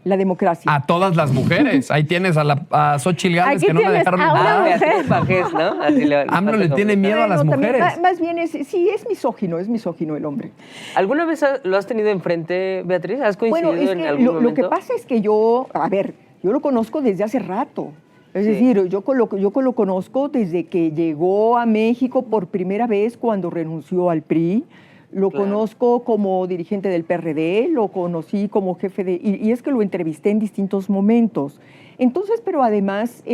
La democracia. A todas las mujeres. Ahí tienes a Xochitl Gálvez, Aquí que no la tienes dejaron a una entrar. mujer. Beatriz Pajés, ¿no? Así AMLO le tiene miedo a las Bueno, también, mujeres. más bien es misógino el hombre. ¿Alguna vez lo has tenido enfrente, Beatriz? ¿Has coincidido Bueno, es en que algún momento? lo que pasa es que yo lo conozco desde hace rato. Es Sí. decir, yo lo conozco desde que llegó a México por primera vez cuando renunció al PRI. Lo Claro. conozco como dirigente del PRD, lo conocí como jefe de... Y es que lo entrevisté en distintos momentos. Entonces, pero además,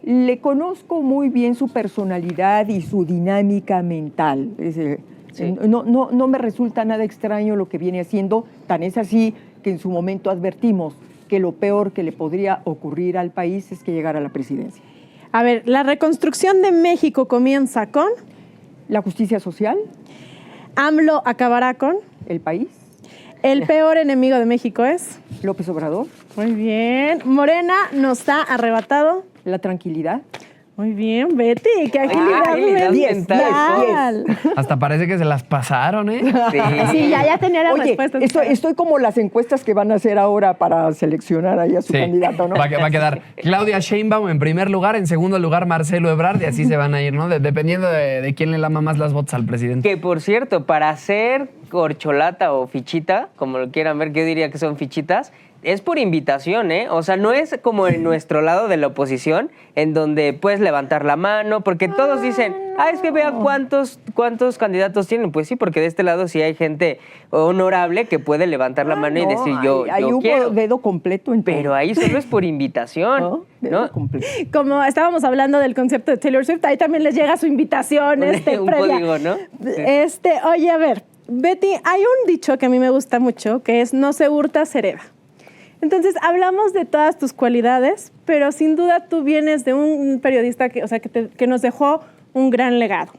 le conozco muy bien su personalidad y su dinámica mental. Sí. No me resulta nada extraño lo que viene haciendo. Tan es así que en su momento advertimos que lo peor que le podría ocurrir al país es que llegara a la presidencia. A ver, la reconstrucción de México comienza con La justicia social, AMLO acabará con el país, el peor enemigo de México es. López Obrador, Muy bien. Morena nos ha arrebatado. la tranquilidad. Muy bien, Betty, qué agilidad agilidad mental. Hasta parece que se las pasaron, ¿eh? Sí. Sí, ya tenía la Oye, respuesta. estoy como las encuestas que van a hacer ahora para seleccionar ahí a su Sí. candidato, ¿no? Va a quedar Claudia Sheinbaum en primer lugar, en segundo lugar Marcelo Ebrard, y así se van a ir, ¿no? Dependiendo de quién le lama más las votos al presidente. Que, por cierto, para hacer corcholata o fichita, como lo quieran ver, que yo diría que son fichitas, es por invitación, ¿eh? O sea, no es como en nuestro lado de la oposición, en donde puedes levantar la mano, porque todos dicen, es que vea cuántos candidatos tienen. Pues sí, porque de este lado sí hay gente honorable que puede levantar la mano y decir, yo hubo quiero. dedo completo en todo. Pero ahí solo es por invitación, ¿No? Dedo ¿no? completo. Como estábamos hablando del concepto de Taylor Swift, ahí también les llega su invitación. Un previa. código, ¿no? Oye, a ver, Betty, hay un dicho que a mí me gusta mucho, que es no se hurta, se hereda. Entonces, hablamos de todas tus cualidades, pero sin duda tú vienes de un periodista que nos dejó un gran legado.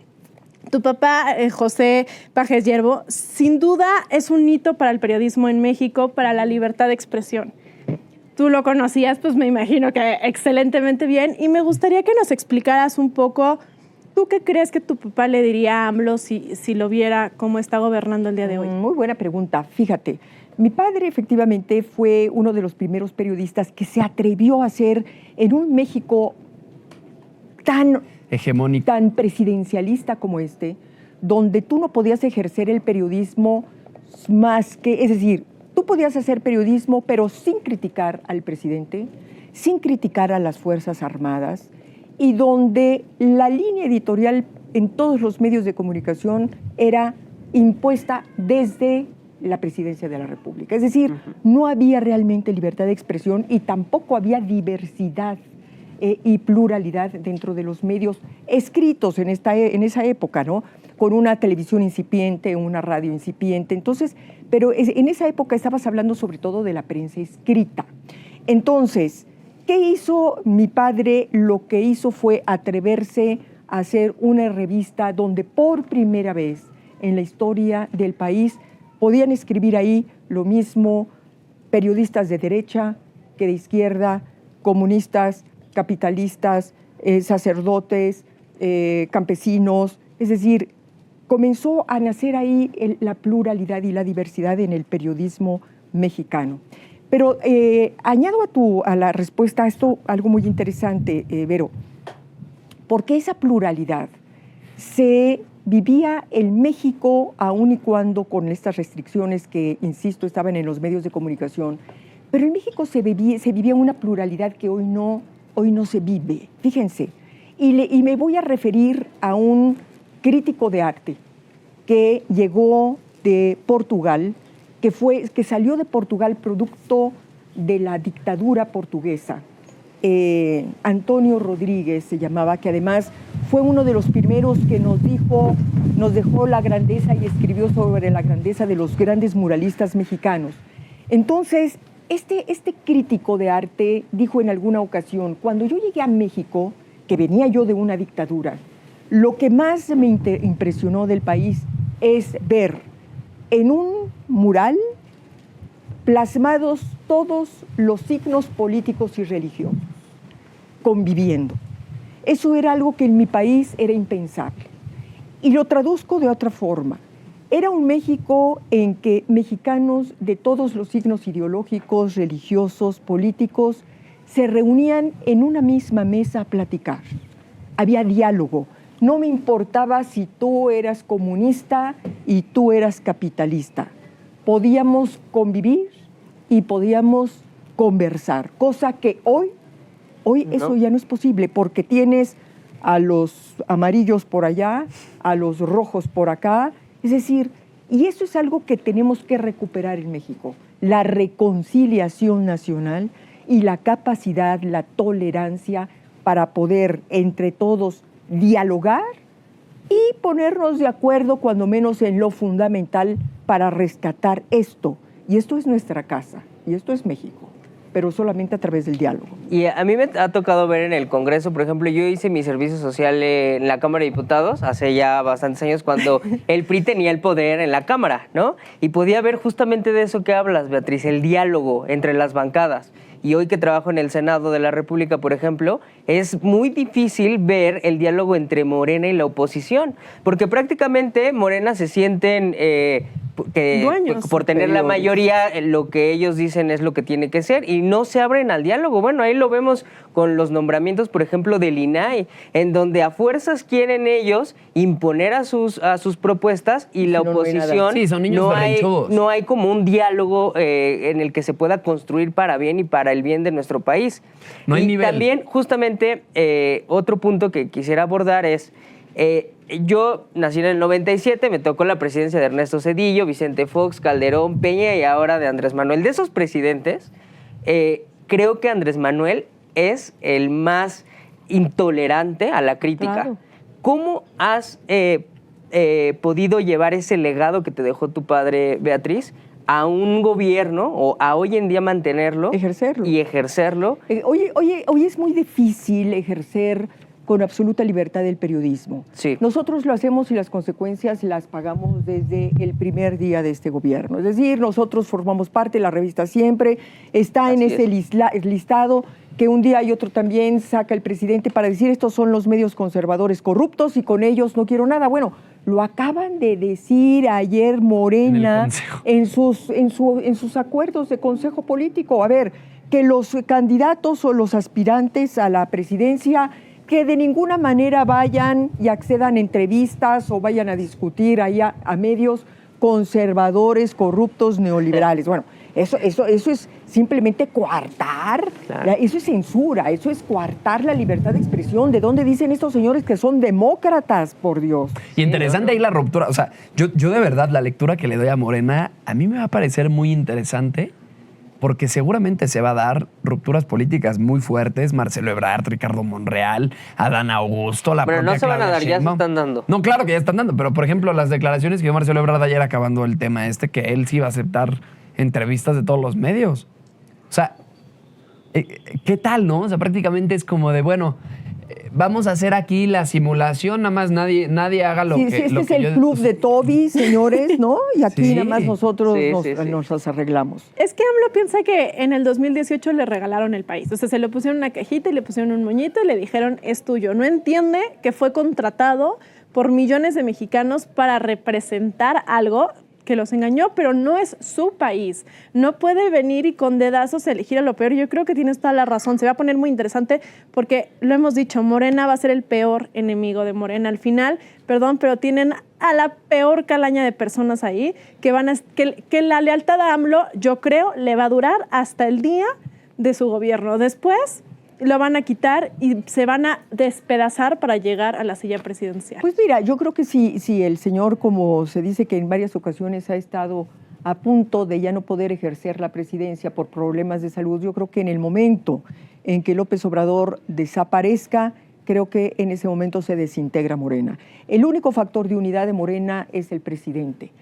Tu papá, José Pajés Yerbo, sin duda es un hito para el periodismo en México, para la libertad de expresión. Tú lo conocías, pues me imagino que excelentemente bien, y me gustaría que nos explicaras un poco, ¿tú qué crees que tu papá le diría a AMLO si lo viera cómo está gobernando el día de hoy? Muy buena pregunta. Fíjate, mi padre efectivamente fue uno de los primeros periodistas que se atrevió a hacer en un México tan Hegemónico. tan presidencialista como este, donde tú no podías ejercer el periodismo más que, es decir, tú podías hacer periodismo, pero sin criticar al presidente, sin criticar a las Fuerzas Armadas, y donde la línea editorial en todos los medios de comunicación era impuesta desde la presidencia de la República. Es decir, no había realmente libertad de expresión y tampoco había diversidad y pluralidad dentro de los medios escritos en esa época, ¿no? Con una televisión incipiente, una radio incipiente. Entonces, pero en esa época estabas hablando sobre todo de la prensa escrita. Entonces, ¿qué hizo mi padre? Lo que hizo fue atreverse a hacer una revista donde por primera vez en la historia del país podían escribir ahí lo mismo periodistas de derecha que de izquierda, comunistas, capitalistas, sacerdotes, campesinos. Es decir, comenzó a nacer ahí la pluralidad y la diversidad en el periodismo mexicano. Pero añado a la respuesta a esto algo muy interesante, Vero, porque esa pluralidad se vivía en México aun y cuando con estas restricciones que, insisto, estaban en los medios de comunicación, pero en México se vivía una pluralidad que hoy no se vive. Fíjense, y me voy a referir a un crítico de arte que llegó de Portugal, que salió de Portugal producto de la dictadura portuguesa. Antonio Rodríguez se llamaba, que además fue uno de los primeros que nos dejó la grandeza y escribió sobre la grandeza de los grandes muralistas mexicanos. Entonces, este crítico de arte dijo en alguna ocasión, cuando yo llegué a México, que venía yo de una dictadura, lo que más me impresionó del país es ver en un mural plasmados todos los signos políticos y religiosos, conviviendo. Eso era algo que en mi país era impensable. Y lo traduzco de otra forma. Era un México en que mexicanos de todos los signos ideológicos, religiosos, políticos, se reunían en una misma mesa a platicar. Había diálogo. No me importaba si tú eras comunista y tú eras capitalista. Podíamos convivir y podíamos conversar, cosa que hoy eso ya no es posible, porque tienes a los amarillos por allá, a los rojos por acá. Es decir, y eso es algo que tenemos que recuperar en México, la reconciliación nacional y la capacidad, la tolerancia para poder entre todos dialogar y ponernos de acuerdo cuando menos en lo fundamental para rescatar esto. Y esto es nuestra casa, y esto es México, pero solamente a través del diálogo. Y a mí me ha tocado ver en el Congreso, por ejemplo, yo hice mi servicio social en la Cámara de Diputados hace ya bastantes años cuando el PRI tenía el poder en la Cámara, ¿no? Y podía ver justamente de eso que hablas, Beatriz, el diálogo entre las bancadas. Y hoy que trabajo en el Senado de la República, por ejemplo, es muy difícil ver el diálogo entre Morena y la oposición, porque prácticamente Morena se sienten dueños, por tener la mayoría, lo que ellos dicen es lo que tiene que ser, y no se abren al diálogo. Bueno, ahí lo vemos con los nombramientos, por ejemplo, del INAI, en donde a fuerzas quieren ellos imponer a sus propuestas y la oposición sí, son niños berrinchudos. no hay como un diálogo en el que se pueda construir para bien y para el bien de nuestro país. No hay nivel. También, justamente, otro punto que quisiera abordar es, yo nací en el 97, me tocó la presidencia de Ernesto Zedillo, Vicente Fox, Calderón, Peña y ahora de Andrés Manuel. De esos presidentes, creo que Andrés Manuel es el más intolerante a la crítica. Claro. ¿Cómo has podido llevar ese legado que te dejó tu padre, Beatriz, a un gobierno o a hoy en día mantenerlo? Ejercerlo. Y ejercerlo. Hoy es muy difícil ejercer con absoluta libertad el periodismo. Sí. Nosotros lo hacemos y las consecuencias las pagamos desde el primer día de este gobierno. Es decir, nosotros formamos parte, la revista Siempre está en ese listado que un día y otro también saca el presidente para decir estos son los medios conservadores corruptos y con ellos no quiero nada. Bueno, lo acaban de decir ayer Morena en sus acuerdos de consejo político. A ver, que los candidatos o los aspirantes a la presidencia que de ninguna manera vayan y accedan a entrevistas o vayan a discutir allá a medios conservadores, corruptos, neoliberales. Bueno, eso es simplemente coartar, claro. Eso es censura, eso es coartar la libertad de expresión. ¿De dónde dicen estos señores que son demócratas, por Dios? Y interesante ahí la ruptura. O sea, yo de verdad la lectura que le doy a Morena, a mí me va a parecer muy interesante porque seguramente se va a dar rupturas políticas muy fuertes. Marcelo Ebrard, Ricardo Monreal, Adán Augusto, la propia Pero no se van a Claudia dar, ya se Sheinbaum. están dando. No, claro que ya están dando, pero por ejemplo las declaraciones que dio Marcelo Ebrard ayer acabando el tema que él sí va a aceptar entrevistas de todos los medios. O sea, ¿qué tal, no? O sea, prácticamente es como de, bueno, vamos a hacer aquí la simulación, nada más nadie haga lo que... Este lo es que el club de Toby, señores, ¿no? Y aquí Sí. nada más nosotros Sí, nos arreglamos. Es que AMLO piensa que en el 2018 le regalaron el país. O sea, se le pusieron una cajita y le pusieron un moñito y le dijeron, es tuyo. No entiende que fue contratado por millones de mexicanos para representar algo que los engañó, pero no es su país. No puede venir y con dedazos elegir a lo peor. Yo creo que tienes toda la razón. Se va a poner muy interesante porque lo hemos dicho, Morena va a ser el peor enemigo de Morena. Al final, perdón, pero tienen a la peor calaña de personas ahí que la lealtad a AMLO, yo creo, le va a durar hasta el día de su gobierno. Después lo van a quitar y se van a despedazar para llegar a la silla presidencial. Pues mira, yo creo que si el señor, como se dice que en varias ocasiones ha estado a punto de ya no poder ejercer la presidencia por problemas de salud, yo creo que en el momento en que López Obrador desaparezca, creo que en ese momento se desintegra Morena. El único factor de unidad de Morena es el presidente.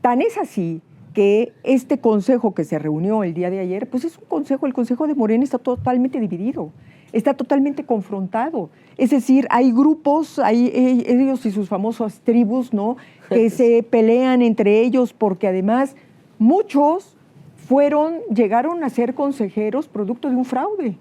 Tan es así que este consejo que se reunió el día de ayer, pues es un consejo, el consejo de Morena está totalmente dividido, está totalmente confrontado. Es decir, hay grupos, hay ellos y sus famosas tribus, ¿no?, que se pelean entre ellos porque además muchos llegaron a ser consejeros producto de un fraude.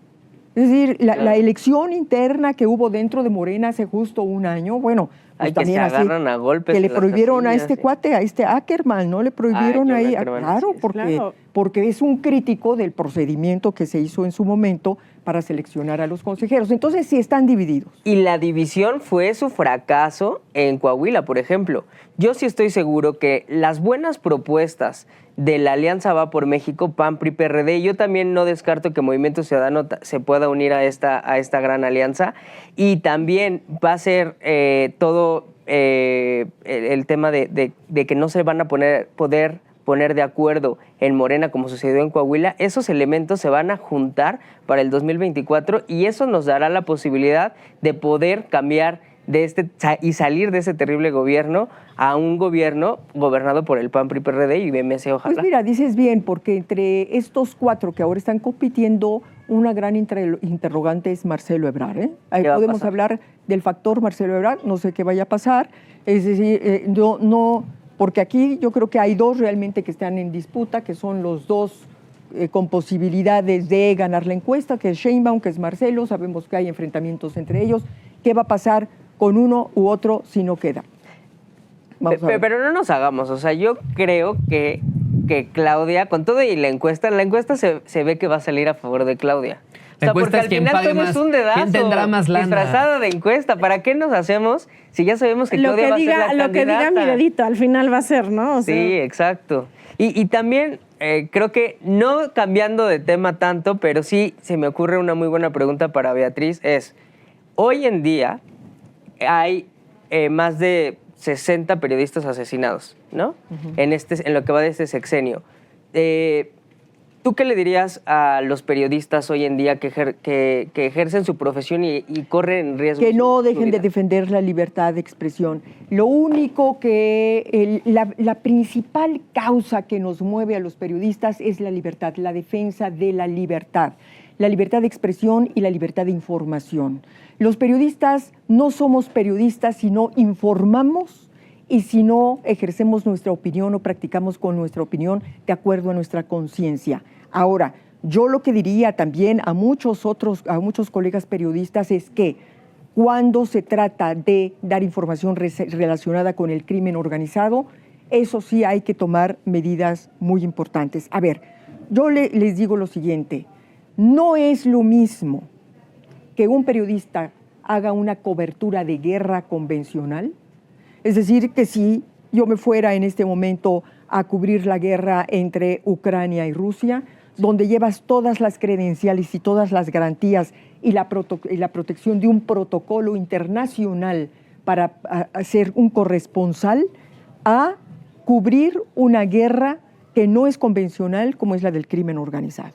Es decir, la elección interna que hubo dentro de Morena hace justo un año, bueno, pues Ay, que se agarran a golpes. que le en las prohibieron a casillas, este cuate, a este Ackerman, ¿no? Le prohibieron John ahí, Ackerman, claro, sí, porque es un crítico del procedimiento que se hizo en su momento para seleccionar a los consejeros. Entonces, sí están divididos. Y la división fue su fracaso en Coahuila, por ejemplo. Yo sí estoy seguro que las buenas propuestas de la Alianza Va por México, PAN, PRI, PRD, yo también no descarto que Movimiento Ciudadano se pueda unir a esta gran alianza, y también va a ser todo el tema de que no se van a poder poner de acuerdo en Morena como sucedió en Coahuila. Esos elementos se van a juntar para el 2024 y eso nos dará la posibilidad de poder cambiar y salir de ese terrible gobierno a un gobierno gobernado por el PAN, PRI, PRD y MC, ojalá. Pues mira, dices bien, porque entre estos cuatro que ahora están compitiendo, una gran interrogante es Marcelo Ebrard, ¿eh? Ahí podemos hablar del factor Marcelo Ebrard, no sé qué vaya a pasar, es decir, no, porque aquí yo creo que hay dos realmente que están en disputa, que son los dos con posibilidades de ganar la encuesta, que es Sheinbaum, que es Marcelo, sabemos que hay enfrentamientos entre ellos. ¿Qué va a pasar con uno u otro si no queda? Pero no nos hagamos, o sea, yo creo que Claudia, con todo y la encuesta se ve que va a salir a favor de Claudia. La encuesta es quién pague más, quién tendrá más lana. Disfrazada de encuesta, ¿para qué nos hacemos si ya sabemos que Claudia va a ser la candidata? Lo que diga mi dedito, al final va a ser, ¿no? O sea, sí, exacto. Y también creo que, no cambiando de tema tanto, pero sí se me ocurre una muy buena pregunta para Beatriz, es, hoy en día hay más de 60 periodistas asesinados, ¿no? En lo que va de este sexenio. ¿Tú qué le dirías a los periodistas hoy en día que ejercen su profesión y corren riesgo? Que no dejen de defender la libertad de expresión. Lo único la principal causa que nos mueve a los periodistas es la libertad, la defensa de la libertad de expresión y la libertad de información. Los periodistas no somos periodistas si no informamos y si no ejercemos nuestra opinión o practicamos con nuestra opinión de acuerdo a nuestra conciencia. Ahora, yo lo que diría también a muchos colegas periodistas es que cuando se trata de dar información relacionada con el crimen organizado, eso sí hay que tomar medidas muy importantes. A ver, yo les digo lo siguiente, no es lo mismo que un periodista haga una cobertura de guerra convencional, es decir, que si yo me fuera en este momento a cubrir la guerra entre Ucrania y Rusia, donde llevas todas las credenciales y todas las garantías y la protección de un protocolo internacional para ser un corresponsal, a cubrir una guerra que no es convencional como es la del crimen organizado.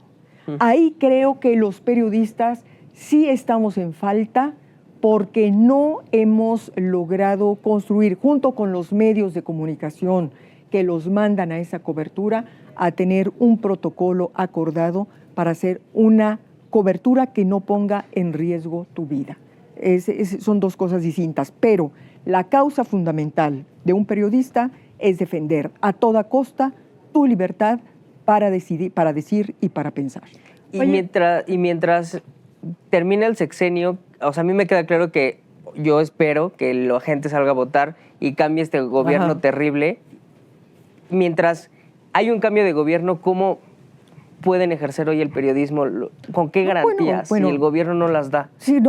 Ahí creo que los periodistas sí estamos en falta porque no hemos logrado construir, junto con los medios de comunicación que los mandan a esa cobertura, a tener un protocolo acordado para hacer una cobertura que no ponga en riesgo tu vida. Son dos cosas distintas, pero la causa fundamental de un periodista es defender a toda costa tu libertad para decidir, para decir y para pensar. Y mientras termina el sexenio, o sea, a mí me queda claro que yo espero que la gente salga a votar y cambie este gobierno terrible. Mientras hay un cambio de gobierno, ¿cómo pueden ejercer hoy el periodismo? ¿Con qué garantías si el gobierno no las da? Sí,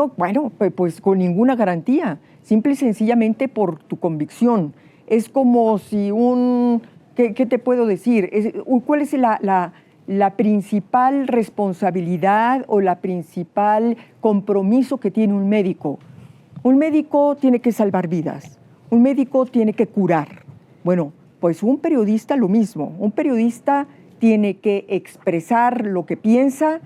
pues con ninguna garantía, simple y sencillamente por tu convicción. Es como si ¿qué te puedo decir? ¿Cuál es la principal responsabilidad o la principal compromiso que tiene un médico? Un médico tiene que salvar vidas, un médico tiene que curar. Bueno, pues un periodista lo mismo, un periodista tiene que expresar lo que piensa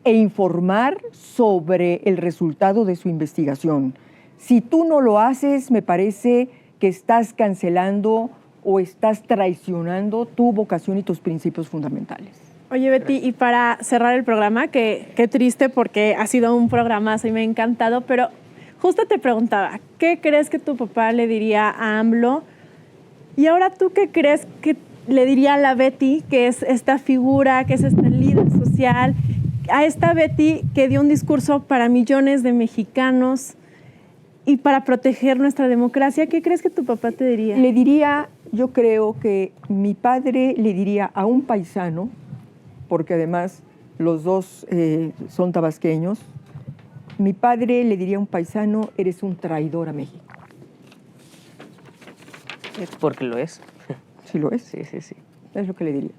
e informar sobre el resultado de su investigación. Si tú no lo haces, me parece que estás cancelando o estás traicionando tu vocación y tus principios fundamentales. Oye, Betty, y para cerrar el programa, qué triste porque ha sido un programazo y me ha encantado, pero justo te preguntaba, ¿qué crees que tu papá le diría a AMLO? Y ahora, ¿tú qué crees que le diría a la Betty, que es esta figura, que es este líder social, a esta Betty que dio un discurso para millones de mexicanos y para proteger nuestra democracia, ¿qué crees que tu papá te diría? Le diría, yo creo que mi padre le diría a un paisano, porque además los dos son tabasqueños, mi padre le diría a un paisano, eres un traidor a México. Porque lo es. ¿Sí lo es? Sí. Es lo que le diría.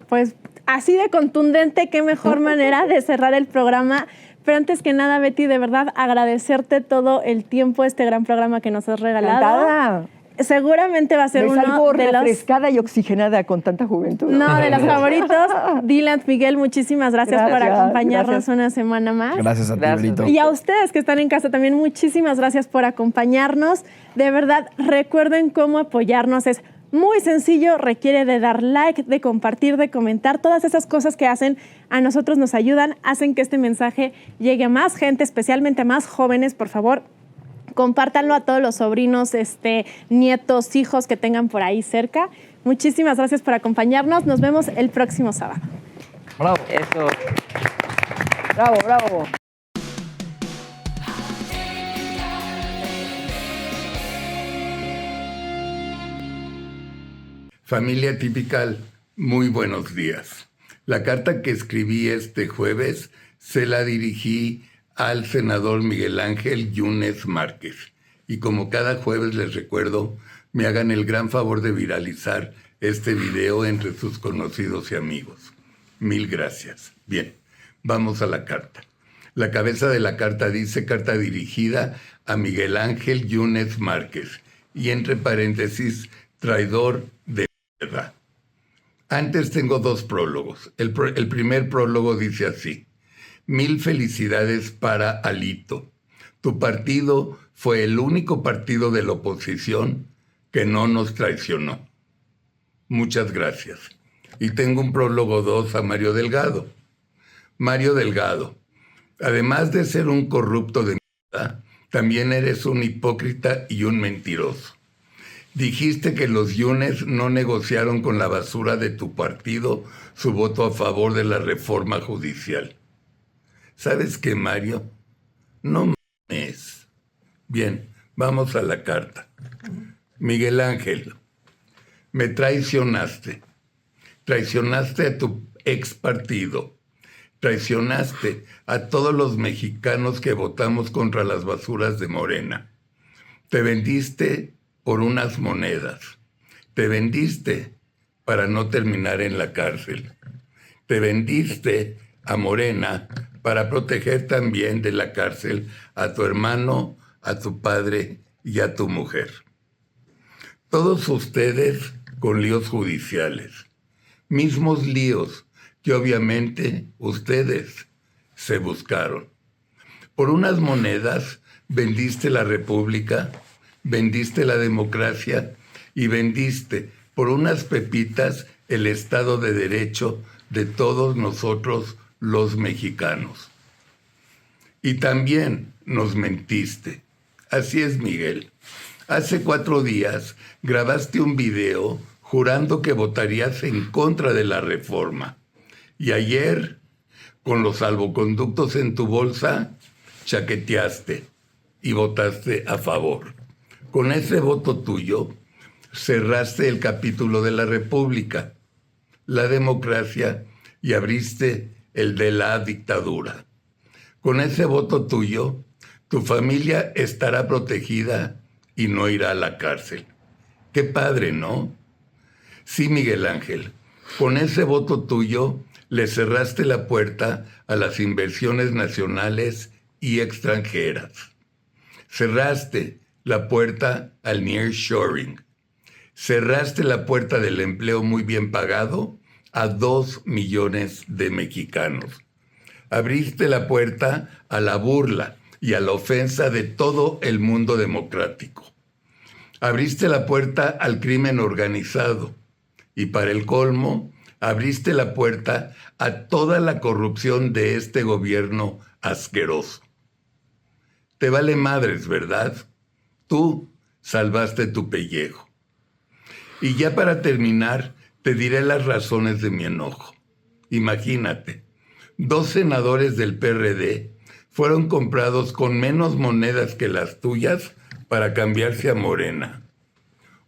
Pues así de contundente, qué mejor manera de cerrar el programa. Pero antes que nada, Betty, de verdad agradecerte todo el tiempo, este gran programa que nos has regalado. Encantada. Seguramente va a ser Me uno salgo de los... refrescada y oxigenada con tanta juventud. No, de los favoritos. Dylan, Miguel, muchísimas gracias por Gracias, acompañarnos gracias. una semana más. Gracias a ti, Gracias. Brito. Y a ustedes que están en casa también, muchísimas gracias por acompañarnos. De verdad, recuerden cómo apoyarnos. Es muy sencillo, requiere de dar like, de compartir, de comentar. Todas esas cosas que hacen a nosotros nos ayudan, hacen que este mensaje llegue a más gente, especialmente a más jóvenes. Por favor, compártanlo a todos los sobrinos, nietos, hijos que tengan por ahí cerca. Muchísimas gracias por acompañarnos. Nos vemos el próximo sábado. Bravo. Eso. Bravo, bravo. Familia Tipical, muy buenos días. La carta que escribí este jueves se la dirigí al senador Miguel Ángel Yunes Márquez. Y como cada jueves les recuerdo, me hagan el gran favor de viralizar este video entre sus conocidos y amigos. Mil gracias. Bien, vamos a la carta. La cabeza de la carta dice carta dirigida a Miguel Ángel Yunes Márquez y entre paréntesis, traidor de verdad. Antes tengo dos prólogos. El primer prólogo dice así: 1000 felicidades para Alito. Tu partido fue el único partido de la oposición que no nos traicionó. Muchas gracias. Y tengo un prólogo 2 a Mario Delgado. Mario Delgado, además de ser un corrupto de mierda, también eres un hipócrita y un mentiroso. Dijiste que los Yunes no negociaron con la basura de tu partido su voto a favor de la reforma judicial. ¿Sabes qué, Mario? No mames. Bien, vamos a la carta. Miguel Ángel, me traicionaste. Traicionaste a tu ex partido. Traicionaste a todos los mexicanos que votamos contra las basuras de Morena. Te vendiste por unas monedas. Te vendiste para no terminar en la cárcel. Te vendiste a Morena para proteger también de la cárcel a tu hermano, a tu padre y a tu mujer. Todos ustedes con líos judiciales. Mismos líos que obviamente ustedes se buscaron. Por unas monedas vendiste la República, vendiste la democracia y vendiste por unas pepitas el Estado de Derecho de todos nosotros los mexicanos. Y también nos mentiste. Así es, Miguel. Hace 4 días grabaste un video jurando que votarías en contra de la reforma. Y ayer, con los salvoconductos en tu bolsa, chaqueteaste y votaste a favor. Con ese voto tuyo, cerraste el capítulo de la República, la democracia y abriste el de la dictadura. Con ese voto tuyo, tu familia estará protegida y no irá a la cárcel. Qué padre, ¿no? Sí, Miguel Ángel, con ese voto tuyo le cerraste la puerta a las inversiones nacionales y extranjeras. Cerraste la puerta al nearshoring. Cerraste la puerta del empleo muy bien pagado a 2 millones de mexicanos. Abriste la puerta a la burla y a la ofensa de todo el mundo democrático. Abriste la puerta al crimen organizado y, para el colmo, abriste la puerta a toda la corrupción de este gobierno asqueroso. Te vale madres, ¿verdad? Tú salvaste tu pellejo. Y ya para terminar, te diré las razones de mi enojo. Imagínate, 2 senadores del PRD fueron comprados con menos monedas que las tuyas para cambiarse a Morena.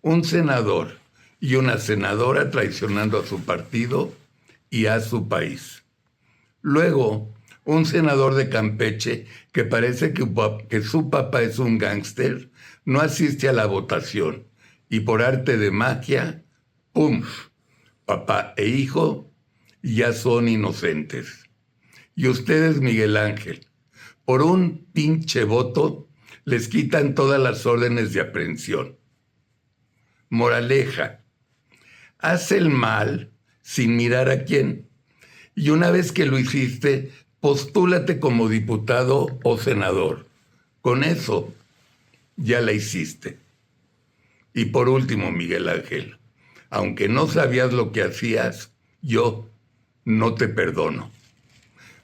Un senador y una senadora traicionando a su partido y a su país. Luego, un senador de Campeche que parece que su papá es un gángster, no asiste a la votación y por arte de magia, ¡pum!, papá e hijo ya son inocentes. Y ustedes, Miguel Ángel, por un pinche voto, les quitan todas las órdenes de aprehensión. Moraleja, haz el mal sin mirar a quién. Y una vez que lo hiciste, postúlate como diputado o senador. Con eso, ya la hiciste. Y por último, Miguel Ángel, aunque no sabías lo que hacías, yo no te perdono.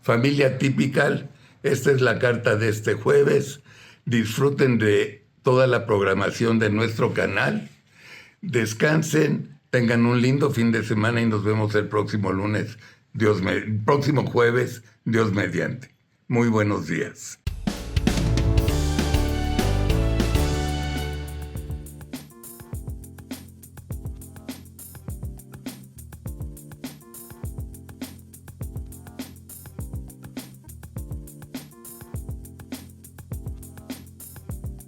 Familia Typical, esta es la carta de este jueves. Disfruten de toda la programación de nuestro canal. Descansen, tengan un lindo fin de semana y nos vemos el próximo próximo jueves, Dios mediante. Muy buenos días.